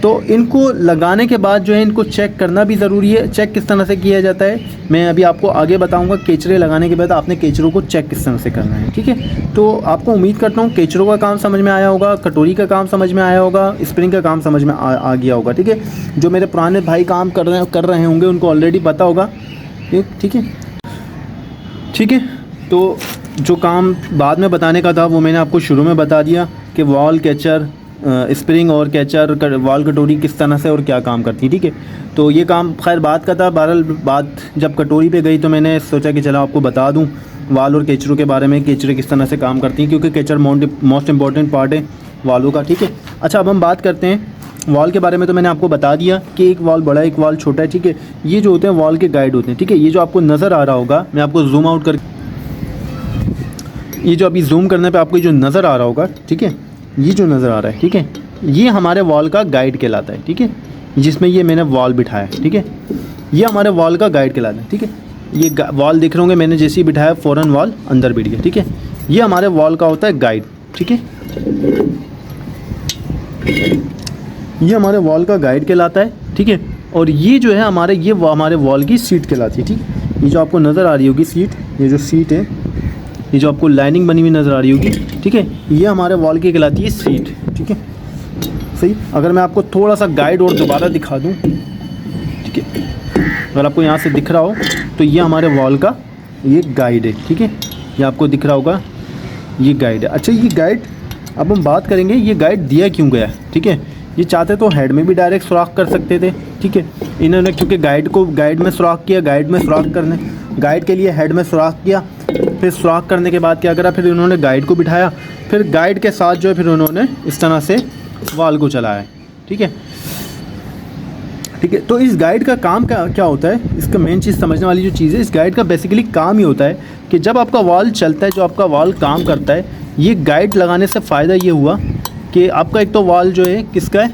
तो इनको लगाने के बाद जो है इनको चेक करना भी ज़रूरी है। चेक किस तरह से किया जाता है मैं अभी आपको आगे बताऊंगा। केचरे लगाने के बाद आपने केचरों को चेक किस तरह से करना है, ठीक है। तो आपको उम्मीद करता हूँ केचरों का काम समझ में आया होगा, कटोरी का काम समझ में आया होगा, स्प्रिंग का काम समझ में आ गया होगा, ठीक है। जो मेरे पुराने भाई काम कर रहे होंगे उनको ऑलरेडी पता होगा, ठीक है, ठीक है। तो जो काम बाद में बताने का था वो मैंने आपको शुरू में बता दिया कि वॉल कैचर, स्प्रिंग और कैचर, वॉल कटोरी किस तरह से और क्या काम करती है, ठीक है। तो ये काम खैर बात का था। बहरहाल बात जब कटोरी पे गई तो मैंने सोचा कि चलो आपको बता दूं वाल और केचरों के बारे में, केचरे किस तरह से काम करती हैं, क्योंकि केचर मोस्ट इंपॉर्टेंट पार्ट है वालों का, ठीक है। अच्छा, अब हम बात करते हैं वॉल के बारे में। तो मैंने आपको बता दिया कि एक वॉल बड़ा है, एक वॉल छोटा है, ठीक है। ये जो होते हैं वॉल के गाइड होते हैं, ठीक है। ये जो आपको नज़र आ रहा होगा, मैं आपको जूम आउट कर, ये जो अभी जूम करने पे आपको जो नज़र आ रहा होगा, ठीक है, ये जो नज़र आ रहा है, ठीक है, ये हमारे वॉल का गाइड कहलाता है, ठीक है। जिसमें ये मैंने वॉल बिठाया है, ठीक है, ये हमारे वॉल का गाइड कहलाता है, ठीक है। ये वॉल दिख रहे होंगे, मैंने जैसे ही बिठाया फ़ौरन वॉल अंदर बैठ गया, ठीक है। ये हमारे वॉल का होता है गाइड, ठीक है। ये हमारे वॉल का गाइड कहलाता है, ठीक है। और ये जो है हमारे वॉल की सीट कहलाती है, ठीक है। ये जो आपको नज़र आ रही होगी सीट, ये जो सीट है, ये जो आपको लाइनिंग बनी हुई नज़र आ रही होगी, ठीक है, ये हमारे वॉल की कहलाती है सीट, ठीक है, सही। अगर मैं आपको थोड़ा सा गाइड और दोबारा दिखा दूं, ठीक है, अगर आपको यहाँ से दिख रहा हो तो ये हमारे वॉल का ये गाइड है, ठीक है। ये आपको दिख रहा होगा, ये गाइड है। अच्छा, ये गाइड अब हम बात करेंगे ये गाइड दिया क्यों गया, ठीक है। ये चाहते तो हेड में भी डायरेक्ट सुराख कर सकते थे, ठीक है। इन्होंने क्योंकि गाइड में सुराख किया, गाइड में सुराख करने, गाइड के लिए हेड में सुराख किया, फिर सुराख करने के बाद क्या करा, फिर उन्होंने गाइड को बिठाया, फिर गाइड के साथ जो है फिर उन्होंने इस तरह से वॉल को चलाया, ठीक है, ठीक है। तो इस गाइड का काम क्या होता है, इसका मेन चीज़ समझने वाली जो चीज़ है, इस गाइड का बेसिकली काम ही होता है कि जब आपका वॉल चलता है, जो आपका वॉल काम करता है, ये गाइड लगाने से फ़ायदा ये हुआ कि आपका एक तो वॉल जो है किसका है,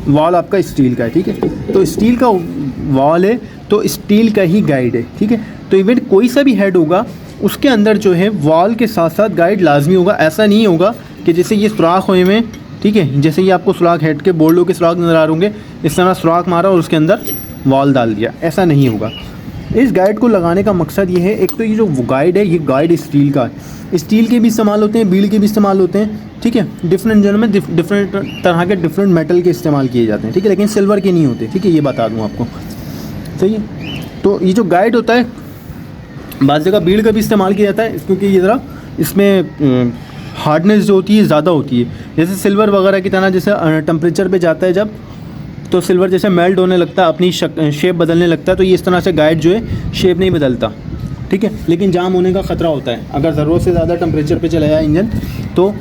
वॉल आपका स्टील का है, ठीक है। तो स्टील का वॉल है तो स्टील का ही गाइड है, ठीक है। तो इवन कोई सा भी हेड होगा उसके अंदर जो है वॉल के साथ साथ गाइड लाजमी होगा। ऐसा नहीं होगा कि जैसे ये सुराख हुए में, ठीक है, जैसे ये आपको सुराख हेड के बोल्डों के सुराख नज़र आ रहे होंगे, इस तरह सुराख मारा और उसके अंदर वॉल डाल दिया, ऐसा नहीं होगा। इस गाइड को लगाने का मकसद ये है, एक तो ये जो गाइड है, ये गाइड स्टील का है, स्टील के भी इस्तेमाल होते हैं, बीड़ के भी इस्तेमाल होते हैं, ठीक है। डिफरेंट जनों में डिफरेंट तरह के डिफरेंट मेटल के इस्तेमाल किए जाते हैं, ठीक है, लेकिन सिल्वर के नहीं होते, ठीक है, ये बता दूँ आपको, सही है। तो ये जो गाइड होता है, बाज़ जगह बीड़ का भी इस्तेमाल किया जाता है, क्योंकि ये ज़रा इसमें हार्डनेस जो होती है ज़्यादा होती है। जैसे सिल्वर वगैरह की तरह जैसे टेम्परेचर पे जाता है जब, तो सिल्वर जैसे मेल्ट होने लगता है, अपनी शेप बदलने लगता है, तो ये इस तरह से गाइड जो है शेप नहीं बदलता, ठीक है, लेकिन जाम होने का ख़तरा होता है। अगर ज़रूरत से ज़्यादा टेम्परेचर पे चला जाए इंजन तो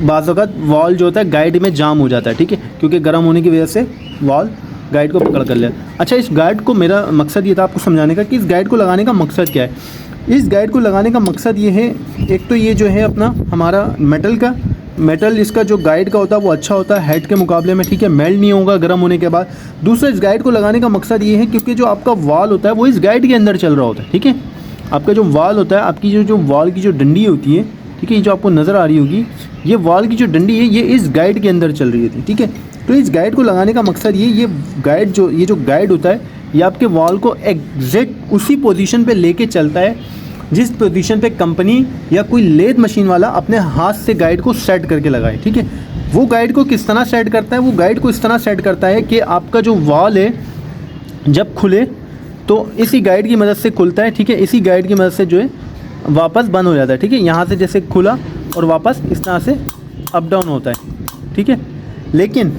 बाज़ वक़्त वॉल जो होता है गाइड में जाम हो जाता है, ठीक है, क्योंकि गर्म होने की वजह से वॉल गाइड को पकड़ कर लिया। अच्छा, इस गाइड को, मेरा मकसद ये था आपको समझाने का कि इस गाइड को लगाने का मकसद क्या है। इस गाइड को लगाने का मकसद ये है, एक तो ये जो है अपना हमारा मेटल इसका जो गाइड का होता है वो अच्छा होता है हेड के मुकाबले में, ठीक है, मेल्ट नहीं होगा गर्म होने के बाद। दूसरा, इस गाइड को लगाने का मकसद ये है क्योंकि जो आपका वॉल होता है वो इस गाइड के अंदर चल रहा होता है, ठीक है। आपका जो वॉल होता है, आपकी जो वॉल की जो डंडी होती है, ठीक है, ये जो आपको नज़र आ रही होगी, ये वॉल की जो डंडी है ये इस गाइड के अंदर चल रही थी, ठीक है। तो इस गाइड को लगाने का मकसद ये गाइड जो गाइड होता है ये आपके वॉल को एग्जैक्ट उसी पोजीशन पे लेके चलता है जिस पोजीशन पे कंपनी या कोई लेथ मशीन वाला अपने हाथ से गाइड को सेट करके लगाए, ठीक है। वो गाइड को किस तरह सेट करता है, वो गाइड को इस तरह सेट करता है कि आपका जो वॉल है जब खुले तो इसी गाइड की मदद से खुलता है, ठीक है, इसी गाइड की मदद से जो है वापस बंद हो जाता है, ठीक है। यहाँ से जैसे खुला और वापस इस तरह से अप डाउन होता है, ठीक है। लेकिन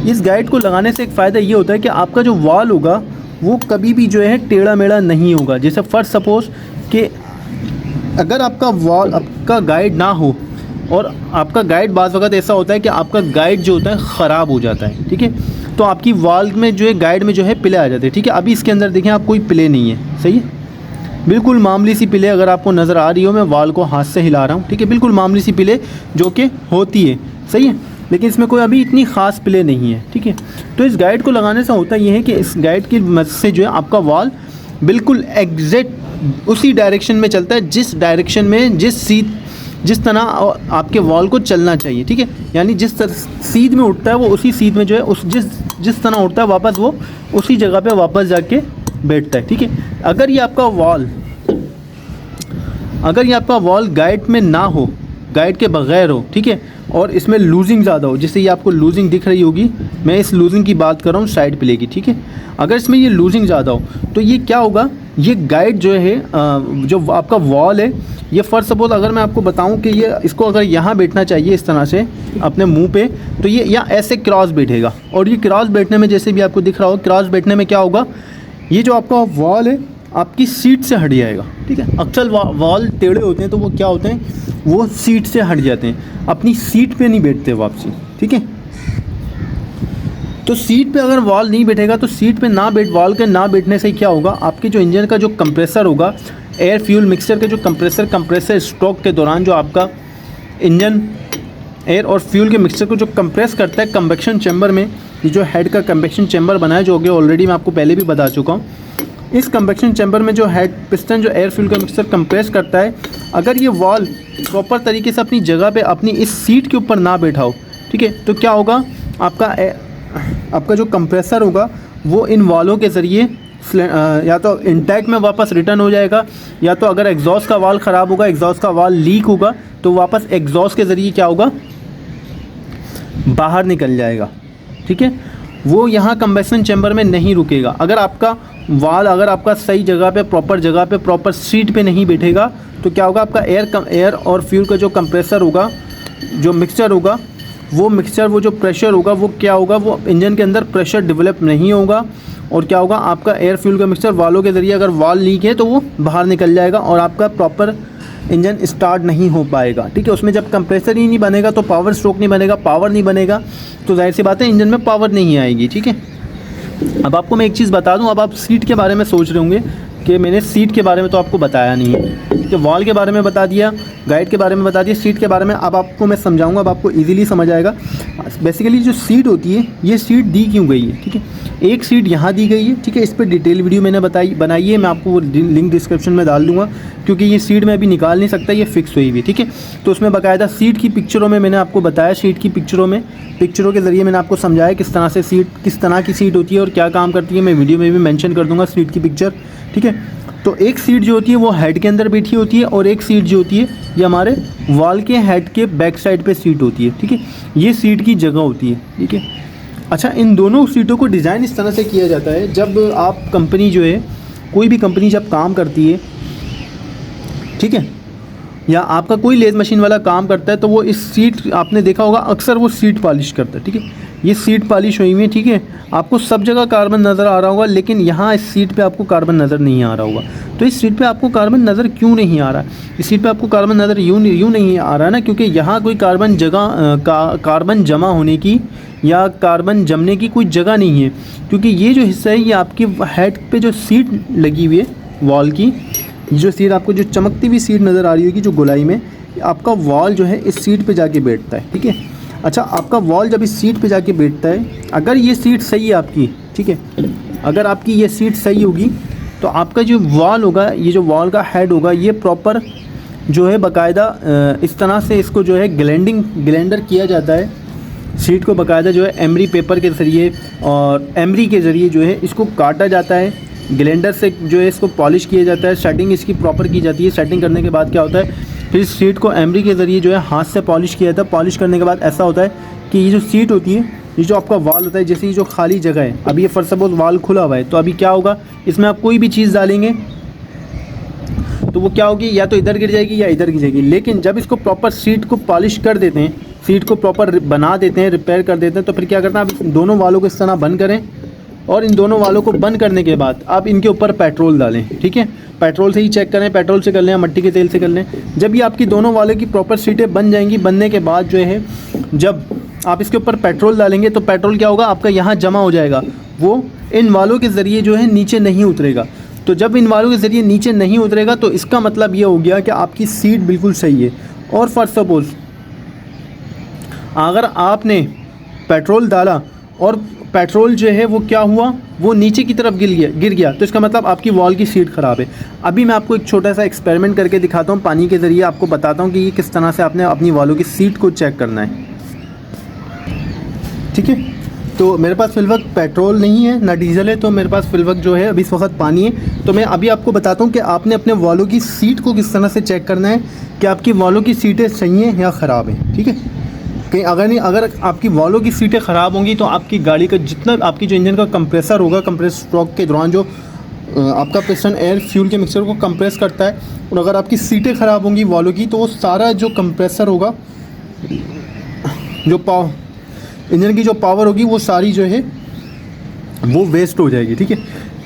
इस गाइड को लगाने से एक फ़ायदा ये होता है कि आपका जो वॉल होगा वो कभी भी जो है टेढ़ा मेढ़ा नहीं होगा। जैसे फर्स्ट सपोज़ कि अगर आपका वॉल, आपका गाइड ना हो और आपका गाइड बाज़ वक़्त ऐसा होता है कि आपका गाइड जो होता है ख़राब हो जाता है, ठीक है, तो आपकी वॉल में जो है गाइड में जो है पिले आ जाते हैं, ठीक है। अभी इसके अंदर देखें आप, कोई पिले नहीं है, सही है, बिल्कुल मामूली सी पिले अगर आपको नज़र आ रही हो, मैं वॉल को हाथ से हिला रहा हूँ, ठीक है, बिल्कुल मामूली सी पिले जो कि होती है, सही है, लेकिन इसमें कोई अभी इतनी ख़ास प्ले नहीं है, ठीक है। तो इस गाइड को लगाने से होता यह है कि इस गाइड की मदद से जो है आपका वॉल बिल्कुल एग्जैक्ट उसी डायरेक्शन में चलता है जिस डायरेक्शन में जिस जिस तरह आपके वॉल को चलना चाहिए, ठीक है। यानी जिस तरह सीध में उठता है वो उसी सीध में जो है उस जिस तरह उठता है वापस वो उसी जगह पे वापस जाके बैठता है, ठीक है। अगर ये आपका वॉल गाइड में ना हो, गाइड के बगैर हो, ठीक है, और इसमें लूजिंग ज़्यादा हो, जैसे ये आपको लूजिंग दिख रही होगी, मैं इस लूजिंग की बात कर रहा हूँ साइड प्ले की, ठीक है। अगर इसमें ये लूजिंग ज़्यादा हो तो ये क्या होगा, ये गाइड जो है जो आपका वॉल है, ये फर्स्ट सपोज अगर मैं आपको बताऊं कि ये इसको अगर यहाँ बैठना चाहिए इस तरह से अपने मुंह पे, तो ये या ऐसे क्रॉस बैठेगा, और ये क्रॉस बैठने में जैसे भी आपको दिख रहा हो, क्रॉस बैठने में क्या होगा, ये जो आपका वॉल है आपकी सीट से हट जाएगा, ठीक है। अक्सर वॉल टेढ़े होते हैं तो वो क्या होते हैं, वो सीट से हट जाते हैं, अपनी सीट पे नहीं बैठते वापसी, ठीक है। तो सीट पे अगर वॉल नहीं बैठेगा तो सीट पे वॉल के ना बैठने से क्या होगा, आपके जो इंजन का जो कंप्रेसर होगा, एयर फ्यूल मिक्सचर के जो कंप्रेसर स्ट्रोक के दौरान जो आपका इंजन एयर और फ्यूल के मिक्सचर को जो कंप्रेस करता है कन्वेक्शन चैम्बर में, ये जो हेड का कन्वेक्शन चैम्बर बना है जो कि ऑलरेडी मैं आपको पहले भी बता चुका हूँ, इस कन्वेक्शन चैम्बर में जो हेड पिस्टन जो एयर फ्यूल का मिक्सचर कंप्रेस करता है, अगर ये वॉल प्रॉपर तरीके से अपनी जगह पे अपनी इस सीट के ऊपर ना बैठा हो, ठीक है, तो क्या होगा, आपका जो कंप्रेसर होगा वो इन वॉलों के ज़रिए या तो इंटैक्ट में वापस रिटर्न हो जाएगा, या तो अगर एग्जॉस्ट का वाल ख़राब होगा, एग्जॉस्ट का वाल लीक होगा, तो वापस एग्जॉस्ट के ज़रिए क्या होगा, बाहर निकल जाएगा, ठीक है। वो यहाँ कंबेशन चैम्बर में नहीं रुकेगा। अगर आपका सही जगह पे प्रॉपर सीट पे नहीं बैठेगा तो क्या होगा, आपका एयर और फ्यूल का जो कंप्रेसर होगा, जो मिक्सचर होगा, वो जो प्रेशर होगा वो क्या होगा, वो इंजन के अंदर प्रेशर डेवलप नहीं होगा, और क्या होगा, आपका एयर फ्यूल का मिक्सचर वालों के ज़रिए अगर वाल लीक है तो वो बाहर निकल जाएगा और आपका प्रॉपर इंजन स्टार्ट नहीं हो पाएगा, ठीक है। उसमें जब कंप्रेसर ही नहीं बनेगा तो पावर स्ट्रोक नहीं बनेगा, पावर नहीं बनेगा तो जाहिर सी बात है इंजन में पावर नहीं आएगी, ठीक है। अब आपको मैं एक चीज़ बता दूं, अब आप सीट के बारे में सोच रहे होंगे कि मैंने सीट के बारे में तो आपको बताया नहीं है, कि वॉल के बारे में बता दिया, गाइड के बारे में बता दिया, सीट के बारे में अब आपको मैं समझाऊंगा, अब आपको इजीली समझ आएगा। बेसिकली जो सीट होती है, ये सीट दी क्यों गई है, ठीक है। एक सीट यहाँ दी गई है, ठीक है, इस पर डिटेल वीडियो मैंने बनाई है, मैं आपको वो लिंक डिस्क्रिप्शन में डाल दूँगा, क्योंकि ये सीट मैं अभी निकाल नहीं सकता, ये फिक्स हुई हुई, ठीक है। तो उसमें बाकायदा सीट की पिक्चरों में मैंने आपको बताया, सीट की पिक्चरों के ज़रिए मैंने आपको समझाया किस तरह की सीट होती है और क्या काम करती है। मैं वीडियो में भी मेंशन कर दूंगा सीट की पिक्चर, ठीक है। तो एक सीट जो होती है वो हेड के अंदर बैठी होती है, और एक सीट जो होती है ये हमारे वॉल के हेड के बैक साइड पे सीट होती है, ठीक है। ये सीट की जगह होती है, ठीक है। अच्छा, इन दोनों सीटों को डिज़ाइन इस तरह से किया जाता है, जब आप कंपनी जो है, कोई भी कंपनी जब काम करती है, ठीक है, या आपका कोई लेज़ मशीन वाला काम करता है, तो वो इस सीट, आपने देखा होगा अक्सर वो सीट पॉलिश करता है, ठीक है। ये सीट पॉलिश हुई हुई है, ठीक है, आपको सब जगह कार्बन नज़र आ रहा होगा, लेकिन यहाँ इस सीट पे आपको कार्बन नज़र नहीं आ रहा होगा। तो इस सीट पे आपको कार्बन नज़र क्यों नहीं आ रहा है, इस सीट पे आपको कार्बन नज़र यूँ नहीं आ रहा है ना, क्योंकि यहाँ कोई कार्बन जमा होने की या कार्बन जमने की कोई जगह नहीं है, क्योंकि ये जो हिस्सा है ये आपकी हेड पे जो सीट लगी हुई है वॉल की, जो सीट आपको जो चमकती हुई सीट नज़र आ रही होगी जो गोलाई में, आपका वॉल जो है इस सीट पे जाके बैठता है, ठीक है। अच्छा, आपका वॉल जब इस सीट पे जाके बैठता है, अगर ये सीट सही है आपकी, ठीक है, अगर आपकी ये सीट सही होगी तो आपका जो वॉल होगा, ये जो वॉल का हेड होगा, ये प्रॉपर जो है बाकायदा इस तरह से इसको जो है ग्लेंडर किया जाता है, सीट को बाकायदा जो है एमरी पेपर के ज़रिए और एमरी के ज़रिए जो है इसको काटा जाता है, ग्लेंडर से जो है इसको पॉलिश किया जाता है, सेटिंग इसकी प्रॉपर की जाती है। सेटिंग करने के बाद क्या होता है, फिर इस सीट को एमरी के ज़रिए जो है हाथ से पॉलिश किया जाता है। पॉलिश करने के बाद ऐसा होता है कि ये जो सीट होती है, ये जो आपका वाल होता है, जैसे ये जो खाली जगह है, अभी ये फर्स्ट सपोज वाल खुला हुआ है, तो अभी क्या होगा, इसमें आप कोई भी चीज़ डालेंगे तो वो क्या होगी, या तो इधर गिर जाएगी या इधर गिर जाएगी। लेकिन जब इसको प्रॉपर सीट को पॉलिश कर देते हैं, सीट को प्रॉपर बना देते हैं, रिपेयर कर देते हैं, तो फिर क्या करते हैं, आप दोनों वालों को इस तरह बंद करें, और इन दोनों वालों को बंद करने के बाद आप इनके ऊपर पेट्रोल डालें, ठीक है। पेट्रोल से ही चेक करें, पेट्रोल से कर लें या मिट्टी के तेल से कर लें। जब ये आपकी दोनों वालों की प्रॉपर सीटें बन जाएंगी, बनने के बाद जो है जब आप इसके ऊपर पेट्रोल डालेंगे तो पेट्रोल क्या होगा, आपका यहाँ जमा हो जाएगा, वो इन वालों के ज़रिए जो है नीचे नहीं उतरेगा। तो जब इन वालों के ज़रिए नीचे नहीं उतरेगा तो इसका मतलब ये हो गया कि आपकी सीट बिल्कुल सही है। और फर्स्ट सपोज अगर आपने पेट्रोल डाला और पेट्रोल जो है वो क्या हुआ, वो नीचे की तरफ गिर गया तो इसका मतलब आपकी वॉल की सीट ख़राब है। अभी मैं आपको एक छोटा सा एक्सपेरिमेंट करके दिखाता हूँ पानी के ज़रिए, आपको बताता हूँ कि ये किस तरह से आपने अपनी वॉलों की सीट को चेक करना है। ठीक है, तो मेरे पास फिल वक्त पेट्रोल नहीं है ना डीजल है, तो मेरे पास फिल वक्त जो है अभी इस वक्त पानी है। तो मैं अभी आपको बताता हूँ कि आपने अपने वॉलों की सीट को किस तरह से चेक करना है कि आपकी वॉलों की सीटें सही हैं या ख़राब हैं। ठीक है, कहीं अगर आपकी वॉलों की सीटें ख़राब होंगी तो आपकी गाड़ी का जितना आपकी जो इंजन का कंप्रेसर होगा, कंप्रेस स्ट्रोक के दौरान जो आपका पिस्टन एयर फ्यूल के मिक्सचर को कंप्रेस करता है, और अगर आपकी सीटें ख़राब होंगी वॉलों की तो वो सारा जो कंप्रेसर होगा, जो इंजन की जो पावर होगी वो सारी जो है वो वेस्ट हो जाएगी। ठीक है,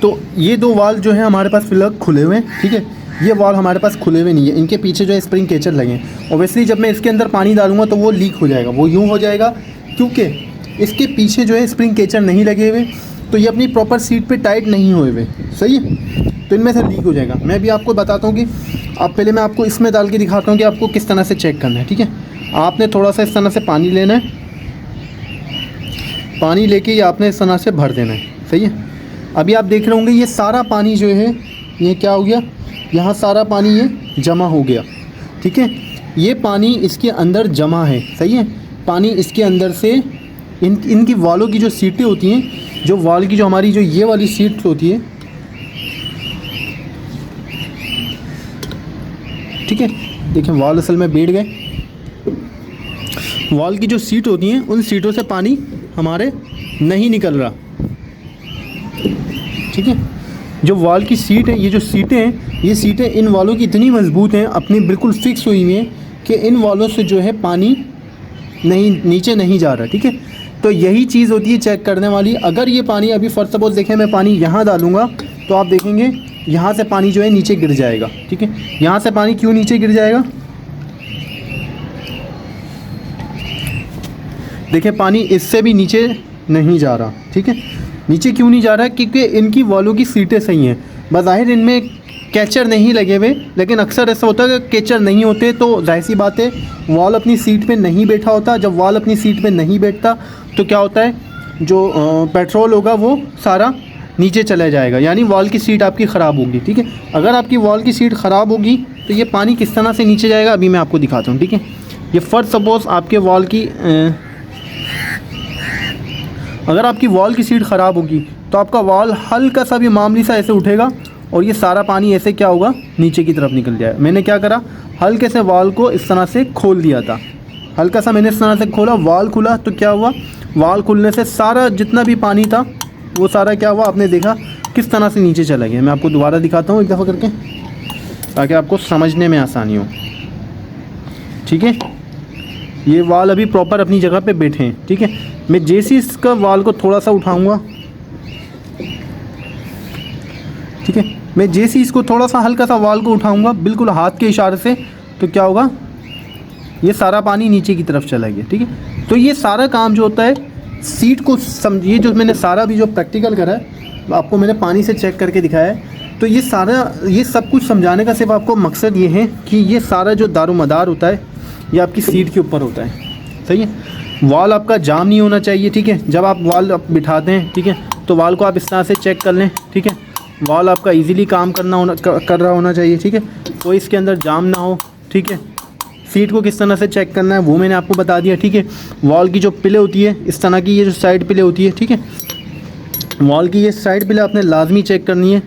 तो ये दो वाल्व जो है हमारे पास फिलहाल खुले हुए हैं। ठीक है, ये वाल्व हमारे पास खुले हुए नहीं है, इनके पीछे जो है स्प्रिंग कैचर लगे हैं। ऑब्वियसली जब मैं इसके अंदर पानी डालूंगा तो वो लीक हो जाएगा, वो यूँ हो जाएगा क्योंकि इसके पीछे जो है स्प्रिंग कैचर नहीं लगे हुए, तो ये अपनी प्रॉपर सीट पे टाइट नहीं हुए हुए। सही है, तो इनमें से लीक हो जाएगा। मैं भी आपको बताता हूँ कि आप पहले मैं आपको इसमें डाल के दिखाता हूँ कि आपको किस तरह से चेक करना है। ठीक है, आपने थोड़ा सा इस तरह से पानी लेना है, पानी लेके ये आपने इस तरह से भर देना है। सही है, अभी आप देख रहे होंगे ये सारा पानी जो है ये क्या हो गया, यहाँ सारा पानी ये जमा हो गया। ठीक है, ये पानी इसके अंदर जमा है। सही है, पानी इसके अंदर से इनकी वालों की जो सीटें होती हैं, जो वाल की जो हमारी जो ये वाली सीट होती है, ठीक है, देखें वाल असल में बैठ गए। वाल की जो सीट होती हैं उन सीटों से पानी हमारे नहीं निकल रहा। ठीक है, जो वाल की सीट है, ये जो सीटें हैं, ये सीटें इन वालों की इतनी मजबूत हैं, अपनी बिल्कुल फिक्स हुई हुई हैं कि इन वालों से जो है पानी नीचे नहीं जा रहा। ठीक है, तो यही चीज़ होती है चेक करने वाली। अगर ये पानी अभी फर्स्ट सपोज देखें मैं पानी यहाँ डालूँगा तो आप देखेंगे यहाँ से पानी जो है नीचे गिर जाएगा। ठीक है, यहाँ से पानी क्यों नीचे गिर जाएगा, देखिए पानी इससे भी नीचे नहीं जा रहा। ठीक है, नीचे क्यों नहीं जा रहा है, क्योंकि इनकी वॉलों की सीटें सही हैं। बज़ाहिर इनमें कैचर नहीं लगे हुए, लेकिन अक्सर ऐसा होता है कि कैचर नहीं होते तो जाहिर सी बात है वॉल अपनी सीट पे नहीं बैठा होता। जब वॉल अपनी सीट पे नहीं बैठता तो क्या होता है, जो पेट्रोल होगा वो सारा नीचे चला जाएगा, यानी वॉल की सीट आपकी ख़राब होगी। ठीक है, अगर आपकी वॉल की सीट ख़राब होगी तो ये पानी किस तरह से नीचे जाएगा अभी मैं आपको दिखाता हूँ। ठीक है, ये फर्स्ट सपोज आपके वॉल की अगर आपकी वॉल की सीट ख़राब होगी तो आपका वॉल हल्का सा भी मामूली सा ऐसे उठेगा और ये सारा पानी ऐसे क्या होगा, नीचे की तरफ निकल जाएगा। मैंने क्या करा, हल्के से वॉल को इस तरह से खोल दिया था, हल्का सा मैंने इस तरह से खोला, वॉल खुला तो क्या हुआ, वॉल खुलने से सारा जितना भी पानी था वो सारा क्या हुआ, आपने देखा किस तरह से नीचे चला गया। मैं आपको दोबारा दिखाता हूँ एक दफ़ा करके ताकि आपको समझने में आसानी हो। ठीक है, ये वाल अभी प्रॉपर अपनी जगह पे बैठे हैं। ठीक है, मैं जैसे इसका वाल को थोड़ा सा उठाऊंगा, ठीक है, मैं जैसे इसको थोड़ा सा हल्का सा वाल को उठाऊंगा बिल्कुल हाथ के इशारे से, तो क्या होगा, ये सारा पानी नीचे की तरफ चला गया। ठीक है, तो ये सारा काम जो होता है सीट को समझिए, जो मैंने सारा भी जो प्रैक्टिकल करा है आपको मैंने पानी से चेक करके दिखाया है, तो ये सब कुछ समझाने का सिर्फ आपको मकसद ये है कि ये सारा जो दारोमदार होता है ये आपकी सीट के ऊपर होता है। सही है, वाल आपका जाम नहीं होना चाहिए। ठीक है, जब आप वाल बिठाते हैं, ठीक है, तो वाल को आप इस तरह से चेक कर लें। ठीक है, वाल आपका इजीली काम कर रहा होना चाहिए। ठीक है, कोई इसके अंदर जाम ना हो। ठीक है, सीट को किस तरह से चेक करना है वो मैंने आपको बता दिया। ठीक है, वॉल की जो पिले होती है इस तरह की, ये जो साइड पिले होती है, ठीक है, वॉल की ये साइड पिले आपने लाजमी चेक करनी है।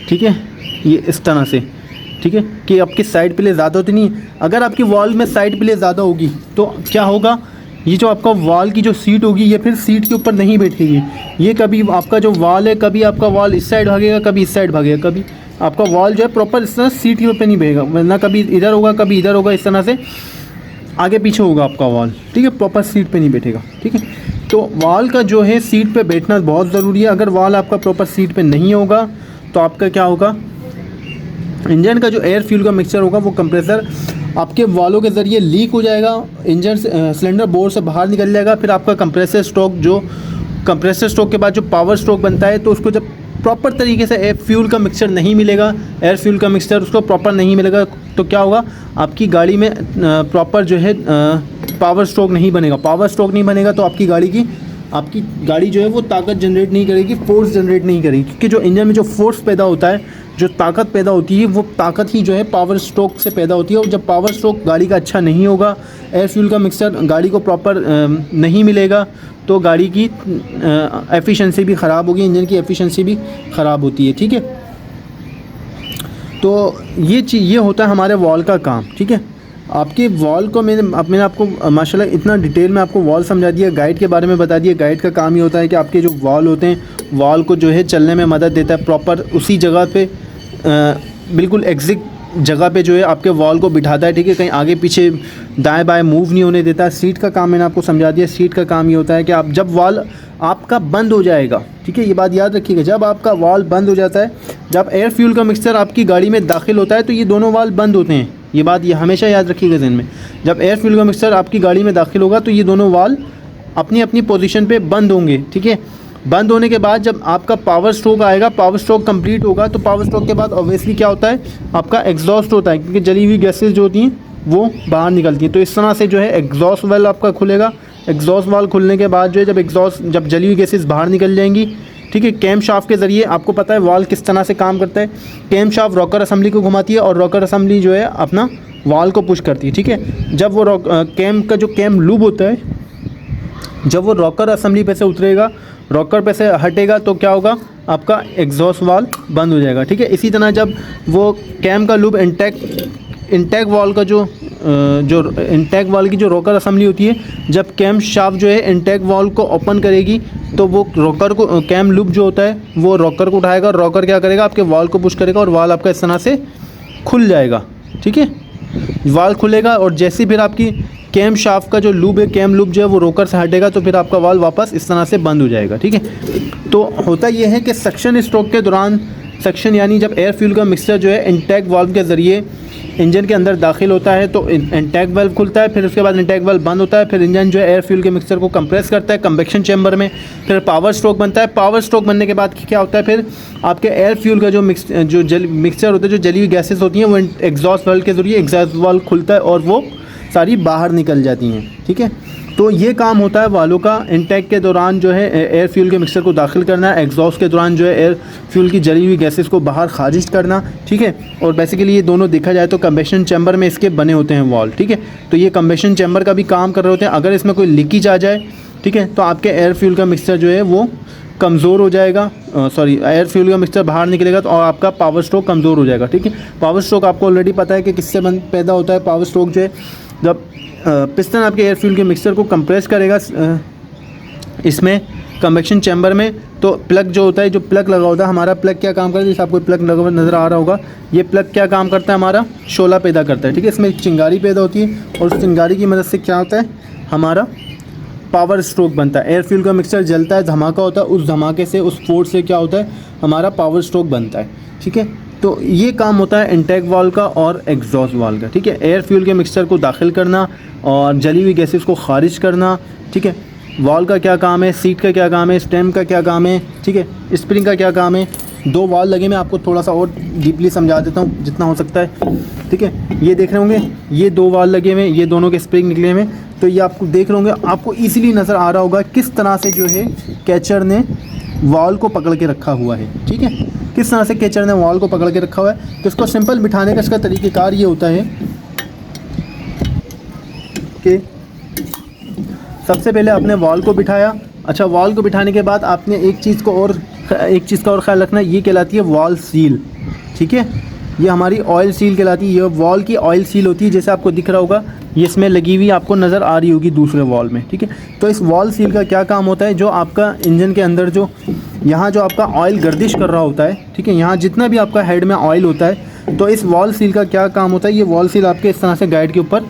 ठीक है, ये इस तरह से, ठीक है, कि आपकी साइड पिले ज़्यादा होती नहीं है। अगर आपकी वॉल में साइड पिले ज़्यादा होगी तो क्या होगा, ये जो आपका वॉल की जो सीट होगी ये फिर सीट के ऊपर नहीं बैठेगी। ये कभी आपका जो वॉल है, कभी आपका वॉल इस साइड भागेगा, कभी इस साइड भागेगा, कभी आपका वॉल जो है प्रॉपर इस तरह सीट के ऊपर नहीं बैठेगा, वरना कभी इधर होगा कभी इधर होगा, इस तरह से आगे पीछे होगा आपका वॉल। ठीक है, प्रॉपर सीट पे नहीं बैठेगा। ठीक है, तो वॉल का जो है सीट पे बैठना बहुत ज़रूरी है। अगर वॉल आपका प्रॉपर सीट पे नहीं होगा तो आपका क्या होगा, इंजन का जो एयर फ्यूल का मिक्सचर होगा वो कंप्रेसर आपके वालों के ज़रिए लीक हो जाएगा, इंजन सिलेंडर बोर्ड से बाहर निकल जाएगा। फिर आपका कंप्रेसर स्ट्रोक के बाद जो पावर स्ट्रोक बनता है, तो उसको जब प्रॉपर तरीके से एयर फ्यूल का मिक्सचर नहीं मिलेगा, एयर फ्यूल का मिक्सचर उसको प्रॉपर नहीं मिलेगा, तो क्या होगा, आपकी गाड़ी में प्रॉपर जो है पावर स्ट्रोक नहीं बनेगा। पावर स्ट्रोक नहीं बनेगा तो आपकी गाड़ी की आपकी गाड़ी जो है वो ताकत जनरेट नहीं करेगी, फोर्स जनरेट नहीं करेगी, क्योंकि जो इंजन में जो फोर्स पैदा होता है, जो ताकत पैदा होती है, वो ताकत ही जो है पावर स्ट्रोक से पैदा होती है। और जब पावर स्ट्रोक गाड़ी का अच्छा नहीं होगा, एयर फ्यूल का मिक्सचर गाड़ी को प्रॉपर नहीं मिलेगा, तो गाड़ी की एफिशिएंसी भी ख़राब होगी, इंजन की एफिशिएंसी भी ख़राब होती है। ठीक है, तो ये होता है हमारे वॉल का काम। ठीक है, आपके वॉल को मैंने आपको माशाल्लाह इतना डिटेल में आपको वॉल समझा दिया, गाइड के बारे में बता दिया। गाइड का काम ये होता है कि आपके जो वॉल होते हैं, वॉल को जो है चलने में मदद देता है, प्रॉपर उसी जगह पे बिल्कुल एग्जैक्ट जगह पे जो है आपके वॉल को बिठाता है। ठीक है, कहीं आगे पीछे दाएं बाएं मूव नहीं होने देता। सीट का काम मैंने आपको समझा दिया। सीट का काम ये होता है कि आप जब वॉल आपका बंद हो जाएगा, ठीक है, ये बात याद रखिएगा, जब आपका वॉल बंद हो जाता है, जब एयर फ्यूल का मिक्सचर आपकी गाड़ी में दाखिल होता है, तो ये दोनों वॉल बंद होते हैं। ये बात ये हमेशा याद रखिएगा ज़हन में, जब एयर फ्यूल का मिक्सचर आपकी गाड़ी में दाखिल होगा तो ये दोनों वॉल अपनी अपनी पोजीशन पे बंद होंगे। ठीक है, बंद होने के बाद जब आपका पावर स्ट्रोक आएगा, पावर स्ट्रोक कंप्लीट होगा, तो पावर स्ट्रोक के बाद ऑब्वियसली क्या होता है, आपका एग्जॉस्ट होता है, क्योंकि जली हुई गैसेज जो होती हैं वो बाहर निकलती हैं। तो इस तरह से जो है एग्जॉस्ट वाल्व आपका खुलेगा। एग्जॉस्ट वाल्व खुलने के बाद जो है जब जली हुई गैसेज बाहर निकल जाएंगी, ठीक है, कैम शाफ्ट के ज़रिए, आपको पता है वाल्व किस तरह से काम करता है। कैम शाफ्ट रॉकर असेंबली को घुमाती है और रॉकर असेंबली जो है अपना वाल्व को पुश करती है। ठीक है, जब वो कैम का जो कैम लूब होता है, जब वो रॉकर असेंबली पे से उतरेगा, रॉकर पे से हटेगा, तो क्या होगा, आपका एग्जॉस्ट वाल्व बंद हो जाएगा। ठीक है, इसी तरह जब वो कैम का लूब इंटैक्ट वाल्व का जो इंटैक्ट वाल्व की जो रॉकर असेंबली होती है, जब कैम शाफ्ट जो है इंटैक्ट वाल्व को ओपन करेगी, तो वो रॉकर को, कैम लूब जो होता है वो रॉकर को उठाएगा, और रॉकर क्या करेगा, आपके वाल्व को पुश करेगा और वाल्व आपका इस तरह से खुल जाएगा। ठीक है, वाल्व खुलेगा और जैसे फिर आपकी कैम शाफ्ट का जो लूब है, कैम लूब जो है वो रोकर से हटेगा, तो फिर आपका वाल्व वापस इस तरह से बंद हो जाएगा। ठीक है, तो होता ये है कि सक्शन स्ट्रोक के दौरान, सक्शन यानी जब एयर फ्यूल का मिक्सचर जो है इंटैक्ट वाल्व के ज़रिए इंजन के अंदर दाखिल होता है, तो इंटैक्ट वाल्व खुलता है, फिर उसके बाद इंटैक्ट वाल्व बंद होता है, फिर इंजन जो है एयर फ्यूल के मिक्सचर को कंप्रेस करता है कन्वेक्शन चैम्बर में, फिर पावर स्ट्रोक बनता है। पावर स्ट्रोक बनने के बाद क्या होता है, फिर आपके एयर फ्यूल का जो मिक्सचर होता है, जो जली हुई गैसेस होती हैं, वो एग्जॉस्ट वाल्व के ज़रिए एग्जॉस्ट वाल्व खुलता है और वो सारी बाहर निकल जाती हैं। ठीक है, तो ये काम होता है वालों का। इंटैक के दौरान जो है एयर फ्यूल के मिक्सचर को दाखिल करना, एग्जॉस्ट के दौरान जो है एयर फ्यूल की जली हुई गैसेस को बाहर खारिज करना। ठीक है, और बेसिकली ये दोनों देखा जाए तो कंबेशन चैम्बर में इसके बने होते हैं वॉल्व। ठीक है, तो ये कंबेशन चैम्बर का भी काम कर रहे होते हैं। अगर इसमें कोई लीकेज आ जाए, ठीक है, तो आपके एयर फ्यूल का मिक्सचर जो है वो कमज़ोर हो जाएगा, एयर फ्यूल का मिक्सचर बाहर निकलेगा तो और आपका पावर स्ट्रोक कमज़ोर हो जाएगा। ठीक है, पावर स्ट्रोक आपको ऑलरेडी पता है कि किससे पैदा होता है। पावर स्ट्रोक जो है जब पिस्टन आपके एयर फ्यूल के मिक्सचर को कंप्रेस करेगा इसमें कन्वेक्शन चैम्बर में, तो प्लग जो होता है, जो प्लग लगा होता है, हमारा प्लग क्या काम करता है, जैसे आपको प्लग लगा नज़र आ रहा होगा, ये प्लग क्या काम करता है, हमारा शोला पैदा करता है। ठीक है, इसमें एक चिंगारी पैदा होती है और उस चिंगारी की मदद से क्या होता है, हमारा पावर स्ट्रोक बनता है। एयर फ्यूल का मिक्सचर जलता है, धमाका होता है, उस धमाके से, उस फोर्स से क्या होता है, हमारा पावर स्ट्रोक बनता है। ठीक है, तो ये काम होता है इंटैक्ट वाल्व का और एग्जॉस्ट वाल्व का। ठीक है, एयर फ्यूल के मिक्सचर को दाखिल करना और जली हुई गैसेस को खारिज करना। ठीक है, वाल्व का क्या काम है, सीट का क्या काम है, स्टेम का क्या काम है, ठीक है, स्प्रिंग का क्या काम है। दो वाल्व लगे, मैं आपको थोड़ा सा और डीपली समझा देता हूँ जितना हो सकता है। ठीक है, ये देख रहे होंगे, ये दो वाल्व लगे हुए, ये दोनों के स्प्रिंग निकले हुए, तो ये आपको देख रहे होंगे, आपको ईजिली नज़र आ रहा होगा किस तरह से जो है कैचर ने वाल्व को पकड़ के रखा हुआ है। ठीक है, किस तरह से कैचर ने वाल्व को पकड़ के रखा हुआ है। तो इसको सिंपल बिठाने का इसका तरीक़ेकार ये होता है कि सबसे पहले आपने वाल्व को बिठाया। अच्छा, वाल्व को बिठाने के बाद आपने एक चीज़ का और ख्याल रखना, ये कहलाती है वाल्व सील। ठीक है, ये हमारी ऑयल सील कहलाती है। ये वाल्व की ऑयल सील होती है, जैसे आपको दिख रहा होगा, ये इसमें लगी हुई आपको नज़र आ रही होगी दूसरे वाल्व में। ठीक है, तो इस वाल्व सील का क्या काम होता है, जो आपका इंजन के अंदर जो यहाँ जो आपका ऑयल गर्दिश कर रहा होता है, ठीक है, यहाँ जितना भी आपका हेड में ऑयल होता है, तो इस वाल्व सील का क्या काम होता है, ये वाल्व सील आपके इस तरह से गाइड के ऊपर,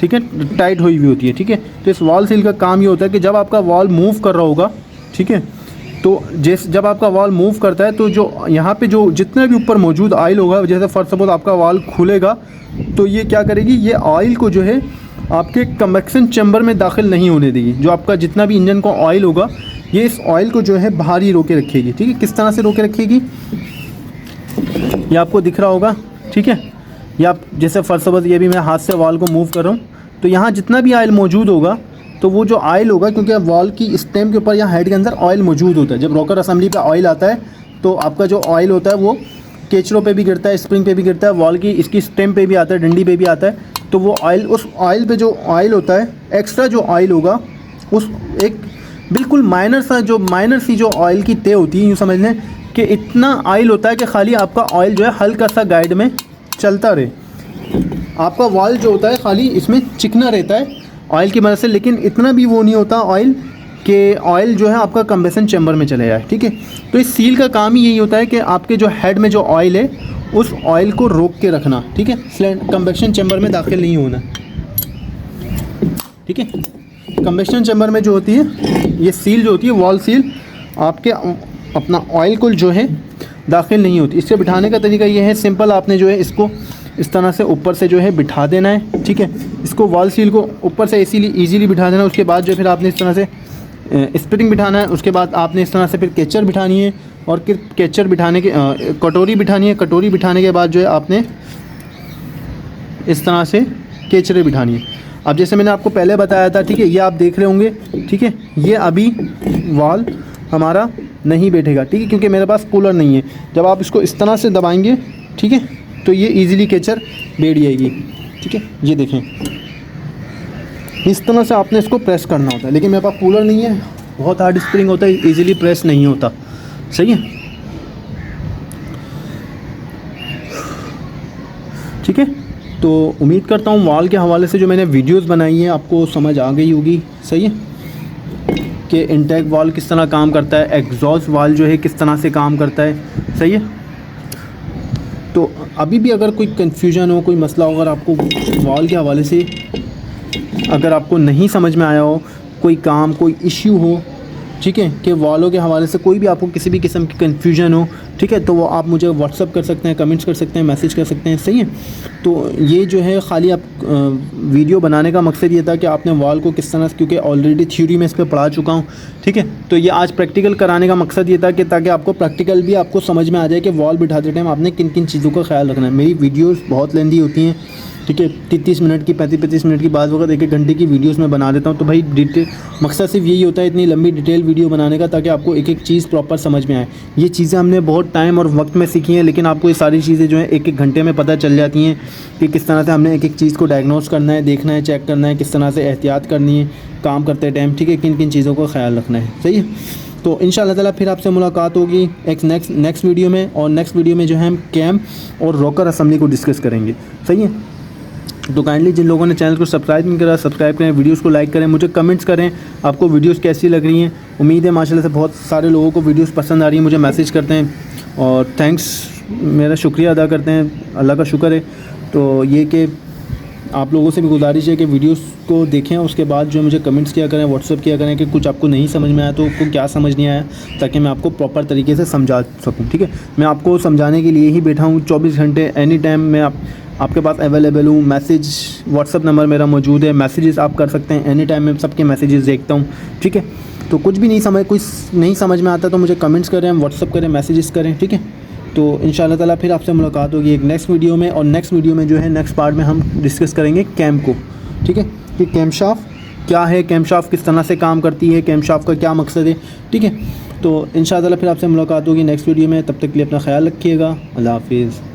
ठीक है, टाइट हुई होती है। ठीक है, तो इस वाल्व सील का काम ये होता है कि जब आपका वाल्व मूव कर रहा होगा, ठीक है, तो जब आपका वाल्व मूव करता है, तो जो यहाँ पे जो जितना भी ऊपर मौजूद ऑयल होगा, जैसे फॉर सपोज आपका वाल्व खुलेगा, तो ये क्या करेगी, ये ऑयल को जो है आपके कन्वेक्शन चैम्बर में दाखिल नहीं होने देगी। जो आपका जितना भी इंजन का ऑयल होगा, ये इस ऑयल को जो है बाहर ही रोके रखेगी। ठीक है, किस तरह से रोके रखेगी, ये आपको दिख रहा होगा। ठीक है, या आप जैसे फॉर सपोज ये भी मैं हाथ से वाल्व को मूव कर रहा हूँ, तो यहाँ जितना भी ऑयल मौजूद होगा, तो वो जो ऑयल होगा, क्योंकि वॉल की स्टेम के ऊपर या हेड के अंदर ऑयल मौजूद होता है, जब रॉकर असेंबली पे ऑयल आता है तो आपका जो ऑयल होता है वो केचरों पे भी गिरता है, स्प्रिंग पे भी गिरता है, वॉल की इसकी स्टेम पे भी आता है, डंडी पे भी आता है। तो वो ऑयल, उस ऑयल पे जो ऑयल होता है, एक्स्ट्रा जो ऑयल होगा, उस एक बिल्कुल माइनर सी जो ऑयल की तय होती है, यूँ समझ लें कि इतना ऑयल होता है कि खाली आपका ऑयल जो है हल्का सा गाइड में चलता रहे। आपका वॉल जो होता है खाली इसमें चिकना रहता है ऑयल की मदद से, लेकिन इतना भी वो नहीं होता ऑयल कि ऑयल जो है आपका कंबेशन चैम्बर में चले जाए, ठीक है। तो इस सील का काम ही यही होता है कि आपके जो हेड में जो ऑयल है उस ऑयल को रोक के रखना, ठीक है, कंबेशन चैम्बर में दाखिल नहीं होना, ठीक है। कंबेशन चैम्बर में जो होती है ये सील जो होती है, वॉल सील, आपके अपना ऑयल को जो है दाखिल नहीं होती। इससे बिठाने का तरीका ये है, सिंपल, आपने जो है इसको इस तरह से ऊपर से जो है बिठा देना है, ठीक है। इसको वॉल सील को ऊपर से ईज़िली बिठा देना। उसके बाद जो फिर आपने इस तरह से स्प्रिंग बिठाना है। उसके बाद आपने इस तरह से फिर कैचर बिठानी है, और फिर कैचर बिठाने के कटोरी बिठानी है। कटोरी बिठाने के बाद जो है आपने इस तरह से कैचरें बिठानी है। अब जैसे मैंने आपको पहले बताया था, ठीक है, ये आप देख रहे होंगे, ठीक है, ये अभी वॉल हमारा नहीं बैठेगा, ठीक है, क्योंकि मेरे पास कूलर नहीं है। जब आप इसको इस तरह से दबाएंगे, ठीक है, तो ये इजीली कैचर बैठ जाएगी, ठीक है। ये देखें, इस तरह से आपने इसको प्रेस करना होता है, लेकिन मेरे पास कूलर नहीं है, बहुत हार्ड स्प्रिंग होता है, इजीली प्रेस नहीं होता, सही है, ठीक है। तो उम्मीद करता हूँ वॉल के हवाले से जो मैंने वीडियोस बनाई हैं आपको समझ आ गई होगी, सही है, कि इंटेक वॉल किस तरह काम करता है, एग्जॉस्ट वॉल जो है किस तरह से काम करता है, सही है। तो अभी भी अगर कोई कन्फ्यूजन हो, कोई मसला हो, अगर आपको वॉल के हवाले से अगर आपको नहीं समझ में आया हो, कोई काम, कोई इश्यू हो, ठीक है, कि वॉलों के हवाले से कोई भी आपको किसी भी किस्म की कन्फ्यूजन हो, ठीक है, तो वो आप मुझे व्हाट्सअप कर सकते हैं, कमेंट्स कर सकते हैं, मैसेज कर सकते हैं, सही है। तो ये जो है खाली आप वीडियो बनाने का मकसद ये था कि आपने वॉल को किस तरह से, क्योंकि ऑलरेडी थ्योरी में इस पर पढ़ा चुका हूँ, ठीक है, तो ये आज प्रैक्टिकल कराने का मकसद ये था कि ताकि आपको प्रैक्टिकल भी आपको समझ में आ जाए कि वॉल बिठाते टाइम आपने किन किन चीज़ों का ख्याल रखना है। मेरी वीडियोज़ बहुत लेंदी होती हैं, ठीक है, 30 मिनट की, 35 मिनट की, बाद वक्त 1 घंटे की वीडियोस में बना देता हूँ। तो भाई डिटेल मकसद सिर्फ यही होता है इतनी लंबी डिटेल वीडियो बनाने का, ताकि आपको एक एक चीज़ प्रॉपर समझ में आए। ये चीज़ें हमने बहुत टाइम और वक्त में सीखी हैं, लेकिन आपको ये सारी चीज़ें जो है 1 घंटे में पता चल जाती हैं कि किस तरह से हमने एक एक चीज़ को डायग्नोस करना है, देखना है, चेक करना है, किस तरह से एहतियात करनी है काम करते टाइम, ठीक है, किन किन चीज़ों का ख्याल रखना है, सही है। तो इंशाअल्लाह ताला फिर आपसे मुलाकात होगी एक नेक्स्ट वीडियो में, और नेक्स्ट वीडियो में जो है हम कैम और रॉकर असेंबली को डिस्कस करेंगे, सही है। तो काइंडली जिन लोगों ने चैनल को सब्सक्राइब नहीं करा, सब्सक्राइब करें, वीडियोस को लाइक करें, मुझे कमेंट्स करें आपको वीडियोस कैसी लग रही हैं। उम्मीद है माशाल्लाह से बहुत सारे लोगों को वीडियोस पसंद आ रही है, मुझे मैसेज करते हैं और थैंक्स, मेरा शुक्रिया अदा करते हैं, अल्लाह का शुक्र है। तो ये कि आप लोगों से भी गुजारिश है कि वीडियोस को देखें, उसके बाद जो मुझे कमेंट्स किया करें, व्हाट्सअप किया करें कि कुछ आपको नहीं समझ में आया तो आपको क्या समझ नहीं आया, ताकि मैं आपको प्रॉपर तरीके से समझा सकूं, ठीक है। मैं आपको समझाने के लिए ही बैठा हूं 24 घंटे, एनी टाइम मैं आपके पास अवेलेबल हूँ। मैसेज, व्हाट्सअप नंबर मेरा मौजूद है, मैसेजेस आप कर सकते हैं एनी टाइम, मैं सबके मैसेजेस देखता हूँ, ठीक है। तो कुछ नहीं समझ में आता तो मुझे कमेंट्स करें, व्हाट्सअप करें, मैसेजेस करें, ठीक है। तो इंशाअल्लाह ताला फिर आपसे मुलाकात होगी एक नेक्स्ट वीडियो में, और नेक्स्ट वीडियो में जो है नेक्स्ट पार्ट में हम डिस्कस करेंगे कैम को, ठीक है, कि कैमशाफ्ट क्या है, कैमशाफ्ट किस तरह से काम करती है, कैमशाफ्ट का क्या मकसद है, ठीक है। तो इंशाअल्लाह फिर आपसे मुलाकात होगी नेक्स्ट वीडियो में, तब तक के लिए अपना ख्याल रखिएगा, अल्लाह हाफिज़।